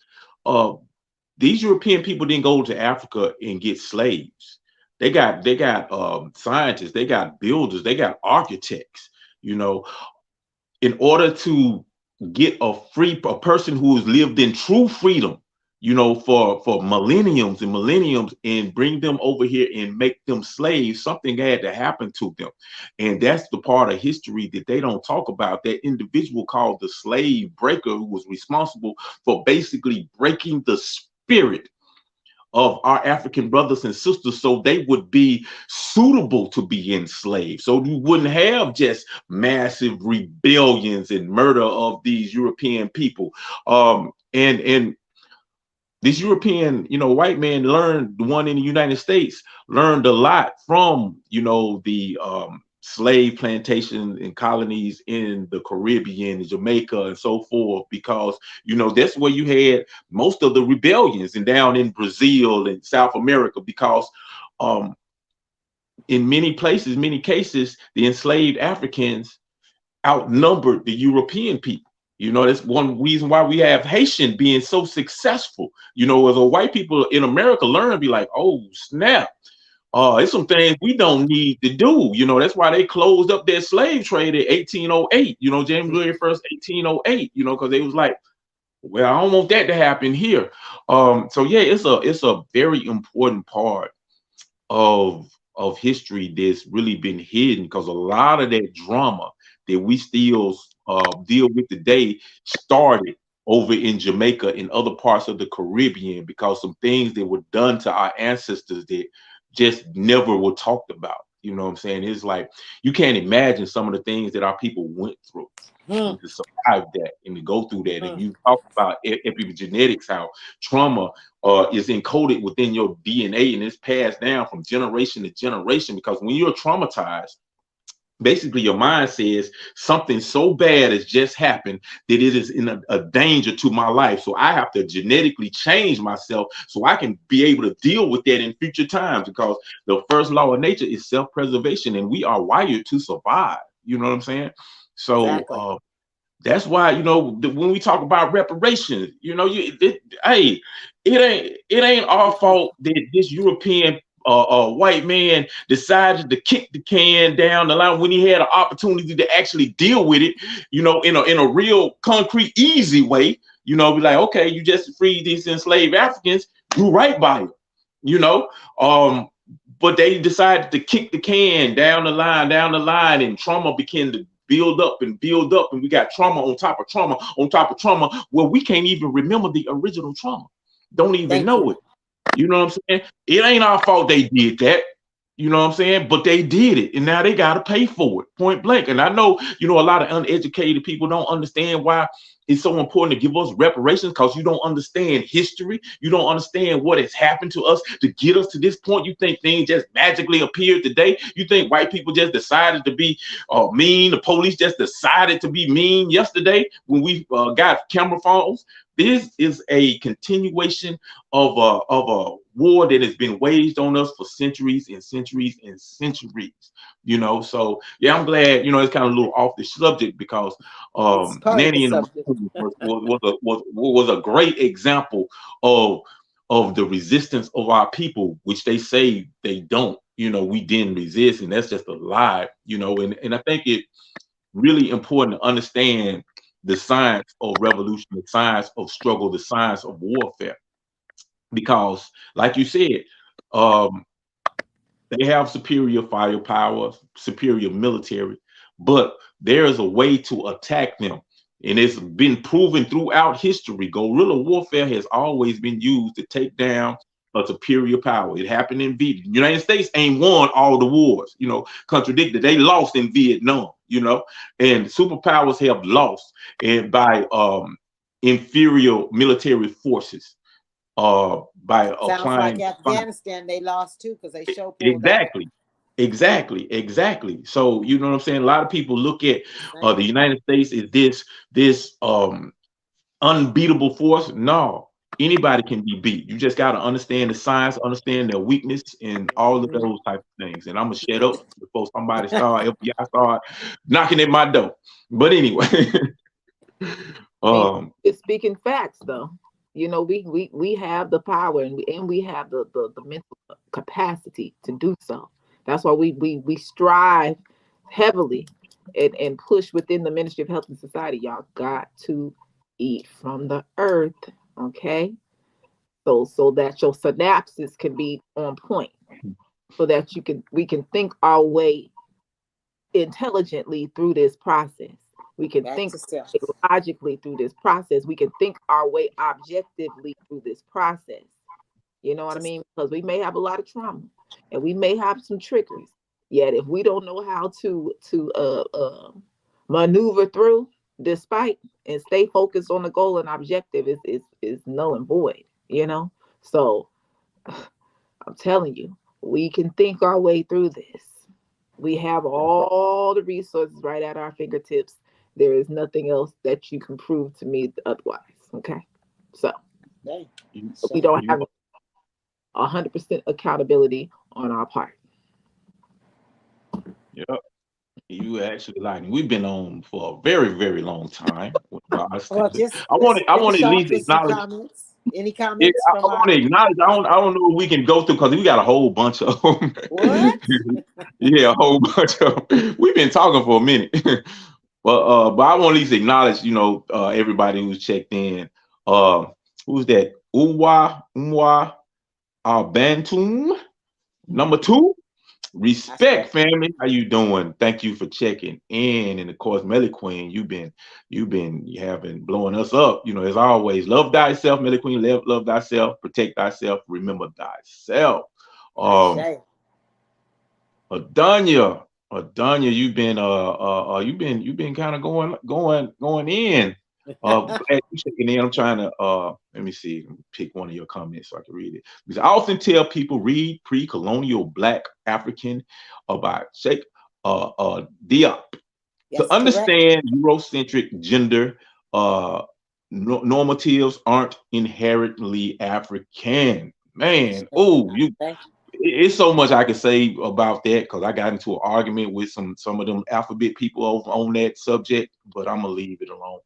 these European people didn't go to Africa and get slaves. They got scientists, they got builders, they got architects, you know, in order to get a person who has lived in true freedom, you know, for millenniums and millenniums, and bring them over here and make them slaves. Something had to happen to them. And that's the part of history that they don't talk about. That individual called the slave breaker, who was responsible for basically breaking the spirit of our African brothers and sisters so they would be suitable to be enslaved. So you wouldn't have just massive rebellions and murder of these European people. And this European, you know, white man learned, the one in the United States learned a lot from, you know, the slave plantations and colonies in the Caribbean, Jamaica, and so forth, because, you know, that's where you had most of the rebellions, and down in Brazil and South America, because in many places, many cases, the enslaved Africans outnumbered the European people. You know, that's one reason why we have Haitian being so successful. You know, as a white people in America learn to be like, oh, snap. It's some things we don't need to do. You know, that's why they closed up their slave trade in 1808, you know, January 1st, 1808, you know, because they was like, well, I don't want that to happen here. So yeah, it's a very important part of history that's really been hidden, because a lot of that drama that we still deal with today started over in Jamaica and other parts of the Caribbean, because some things that were done to our ancestors that just never were talked about. You know what I'm saying? It's like you can't imagine some of the things that our people went through to survive that and to go through that. And you talk about epigenetics, how trauma is encoded within your DNA and it's passed down from generation to generation. Because when you're traumatized, basically your mind says something so bad has just happened that it is in a danger to my life. So I have to genetically change myself so I can be able to deal with that in future times, because the first law of nature is self-preservation, and we are wired to survive. You know what I'm saying? So exactly. That's why, you know, when we talk about reparations, you know, it ain't our fault that this European white man decided to kick the can down the line when he had an opportunity to actually deal with it, you know, in a real concrete, easy way. You know, be like, okay, you just freed these enslaved Africans, do right by them, you know. But they decided to kick the can down the line, and trauma began to build up, and we got trauma on top of trauma on top of trauma, where we can't even remember the original trauma. Don't even know it. You know what I'm saying? It ain't our fault they did that. You know what I'm saying? But they did it, and now they got to pay for it, point blank. And I know, you know, a lot of uneducated people don't understand why it's so important to give us reparations, because you don't understand history. You don't understand what has happened to us to get us to this point. You think things just magically appeared today. You think white people just decided to be mean. The police just decided to be mean yesterday when we got camera phones. This is a continuation of a war that has been waged on us for centuries and centuries and centuries. You know, so yeah, I'm glad. You know, it's kind of a little off the subject, because Nanny in the was a great example of the resistance of our people, which they say they don't. You know, we didn't resist, and that's just a lie. You know, and I think it's really important to understand the science of revolution, the science of struggle, the science of warfare, because, like you said, they have superior firepower, superior military, but there is a way to attack them And it's been proven throughout history. Guerrilla warfare has always been used to take down a superior power. It happened in Vietnam. The United States ain't won all the wars, contradicted. They lost in Vietnam, and superpowers have lost and by inferior military forces by Sounds like applying Afghanistan, they lost too because they pulled exactly. out. Exactly. So you know what I'm saying? A lot of people look at the United States as this unbeatable force. No, anybody can be beat. You just got to understand the science, understand their weakness, and all of those type of things. And I'm gonna shut up before somebody FBI start knocking at my door. But anyway, it's speaking facts though. We have the power and we have the mental capacity to do so. That's why we strive heavily and push within the Ministry of Health and Society. Y'all got to eat from the earth, okay? So that your synapses can be on point, so that we can think our way intelligently through this process. We can think logically through this process. We can think our way objectively through this process. You know what I mean? Because we may have a lot of trauma and we may have some triggers. Yet if we don't know how to maneuver through despite and stay focused on the goal and objective is null and void, So I'm telling you, we can think our way through this. We have all the resources right at our fingertips. There is nothing else that you can prove to me otherwise. Okay. So we don't have 100% accountability on our part. Yep. You actually we've been on for a very, very long time. Well, I want to at least acknowledge. Comments. Any comments? I want to acknowledge. I don't know if we can go through because we got a whole bunch of them. What? Yeah, a whole bunch of them. We've been talking for a minute. But I want to at least acknowledge, everybody who's checked in. Who's that? Umwa Bantum, number 2. Respect, family. How you doing? Thank you for checking in. And of course, Melly Queen, you've been blowing us up. As always, love thyself, Melly Queen. Love thyself, protect thyself, remember thyself. Adonia, you've been kind of going in. Glad you checking in. I'm trying to let me see, pick one of your comments so I can read it. Because I often tell people read pre-colonial Black African about Sheikh Diop to understand Eurocentric gender normatives aren't inherently African. Man, it's so much I can say about that because I got into an argument with some of them alphabet people over on that subject, but I'm gonna leave it alone.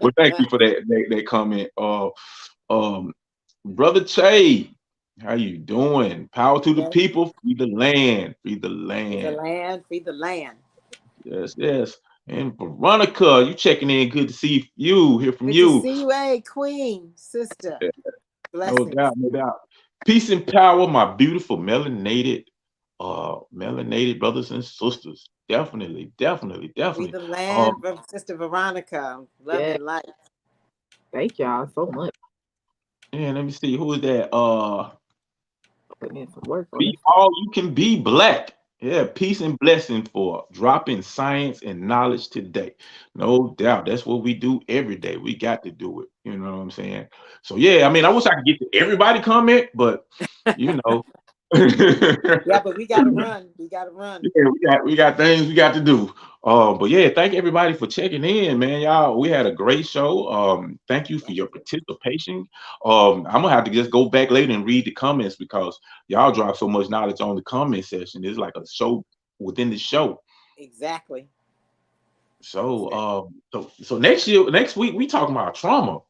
Well, thank you for that comment. Brother Che, how you doing? Power to the people, free the land, free the land. Free the land. Yes. And Veronica, you checking in? Good to see you. Hear from you. Good to see you, hey, Queen, sister. Blessings. No doubt. Peace and power, my beautiful melanated brothers and sisters. Definitely. Free the land from Sister Veronica. Love and life. Thank y'all so much. Yeah, let me see. Who is that? Putting in some work on Be all you can be Black. Yeah, peace and blessing for dropping science and knowledge today. No doubt. That's what we do every day. We got to do it. You know what I'm saying? So yeah, I mean, I wish I could get to everybody comment, but Yeah, but we gotta run. Yeah, we got things we got to do. But yeah, thank everybody for checking in, man. Y'all, we had a great show. Thank you for your participation. I'm gonna have to just go back later and read the comments because y'all drop so much knowledge on the comment section. It's like a show within the show. Exactly. So so next week we talking about trauma.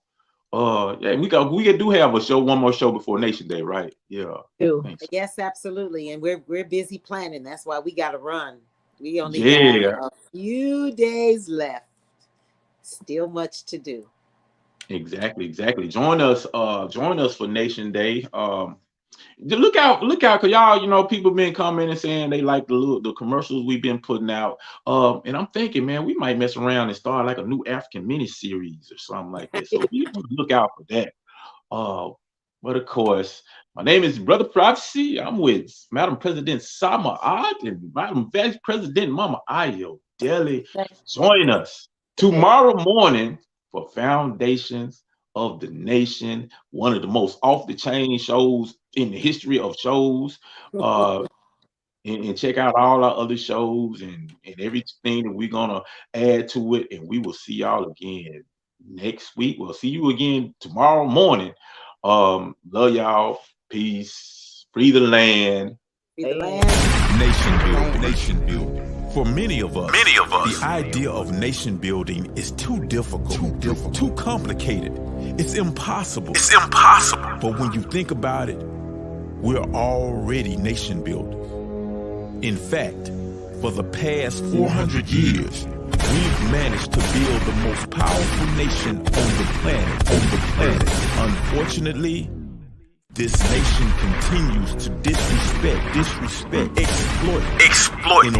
Yeah, we do have one more show before Nation Day, right? Yeah. Yes, absolutely. And we're busy planning. That's why we gotta run. We only have a few days left. Still much to do. Exactly. Join us for Nation Day. Look out, cause y'all, people been coming and saying they like the commercials we've been putting out. And I'm thinking, man, we might mess around and start like a new African mini series or something like that. So we look out for that. But of course, my name is Brother Prophecy. I'm with Madam President Sama Ad and Madam Vice President Mama Ayo Deli. Join us tomorrow morning for Foundations of the Nation, one of the most off-the-chain shows in the history of shows. And check out all our other shows and everything that we're gonna add to it. And we will see y'all again next week. We'll see you again tomorrow morning. Love y'all. Peace. Free the land. Free the land. Nation building. For many of us, the idea of nation building is too difficult, too complicated. It's impossible. But when you think about it, we're already nation builders. In fact, for the past 400 years, we've managed to build the most powerful nation on the planet. Unfortunately, this nation continues to disrespect, exploit, and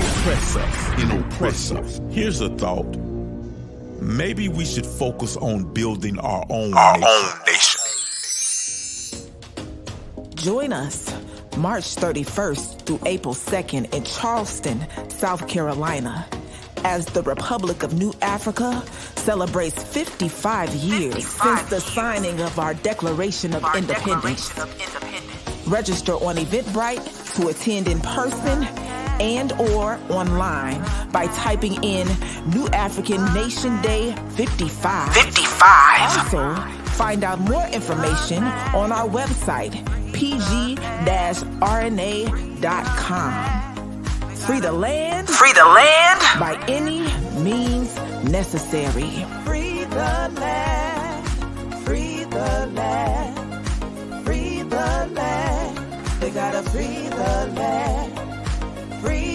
oppress us. Here's a thought. Maybe we should focus on building our own nation. Join us March 31st through April 2nd in Charleston, South Carolina, as the Republic of New Africa celebrates 55 years since the signing of our Declaration of Independence. Register on Eventbrite to attend in person and or online by typing in New African Nation Day 55. Also, find out more information on our website, pg-rna.com. Free the land by any means necessary. Free the land, free the land, free the land. They gotta free the land, free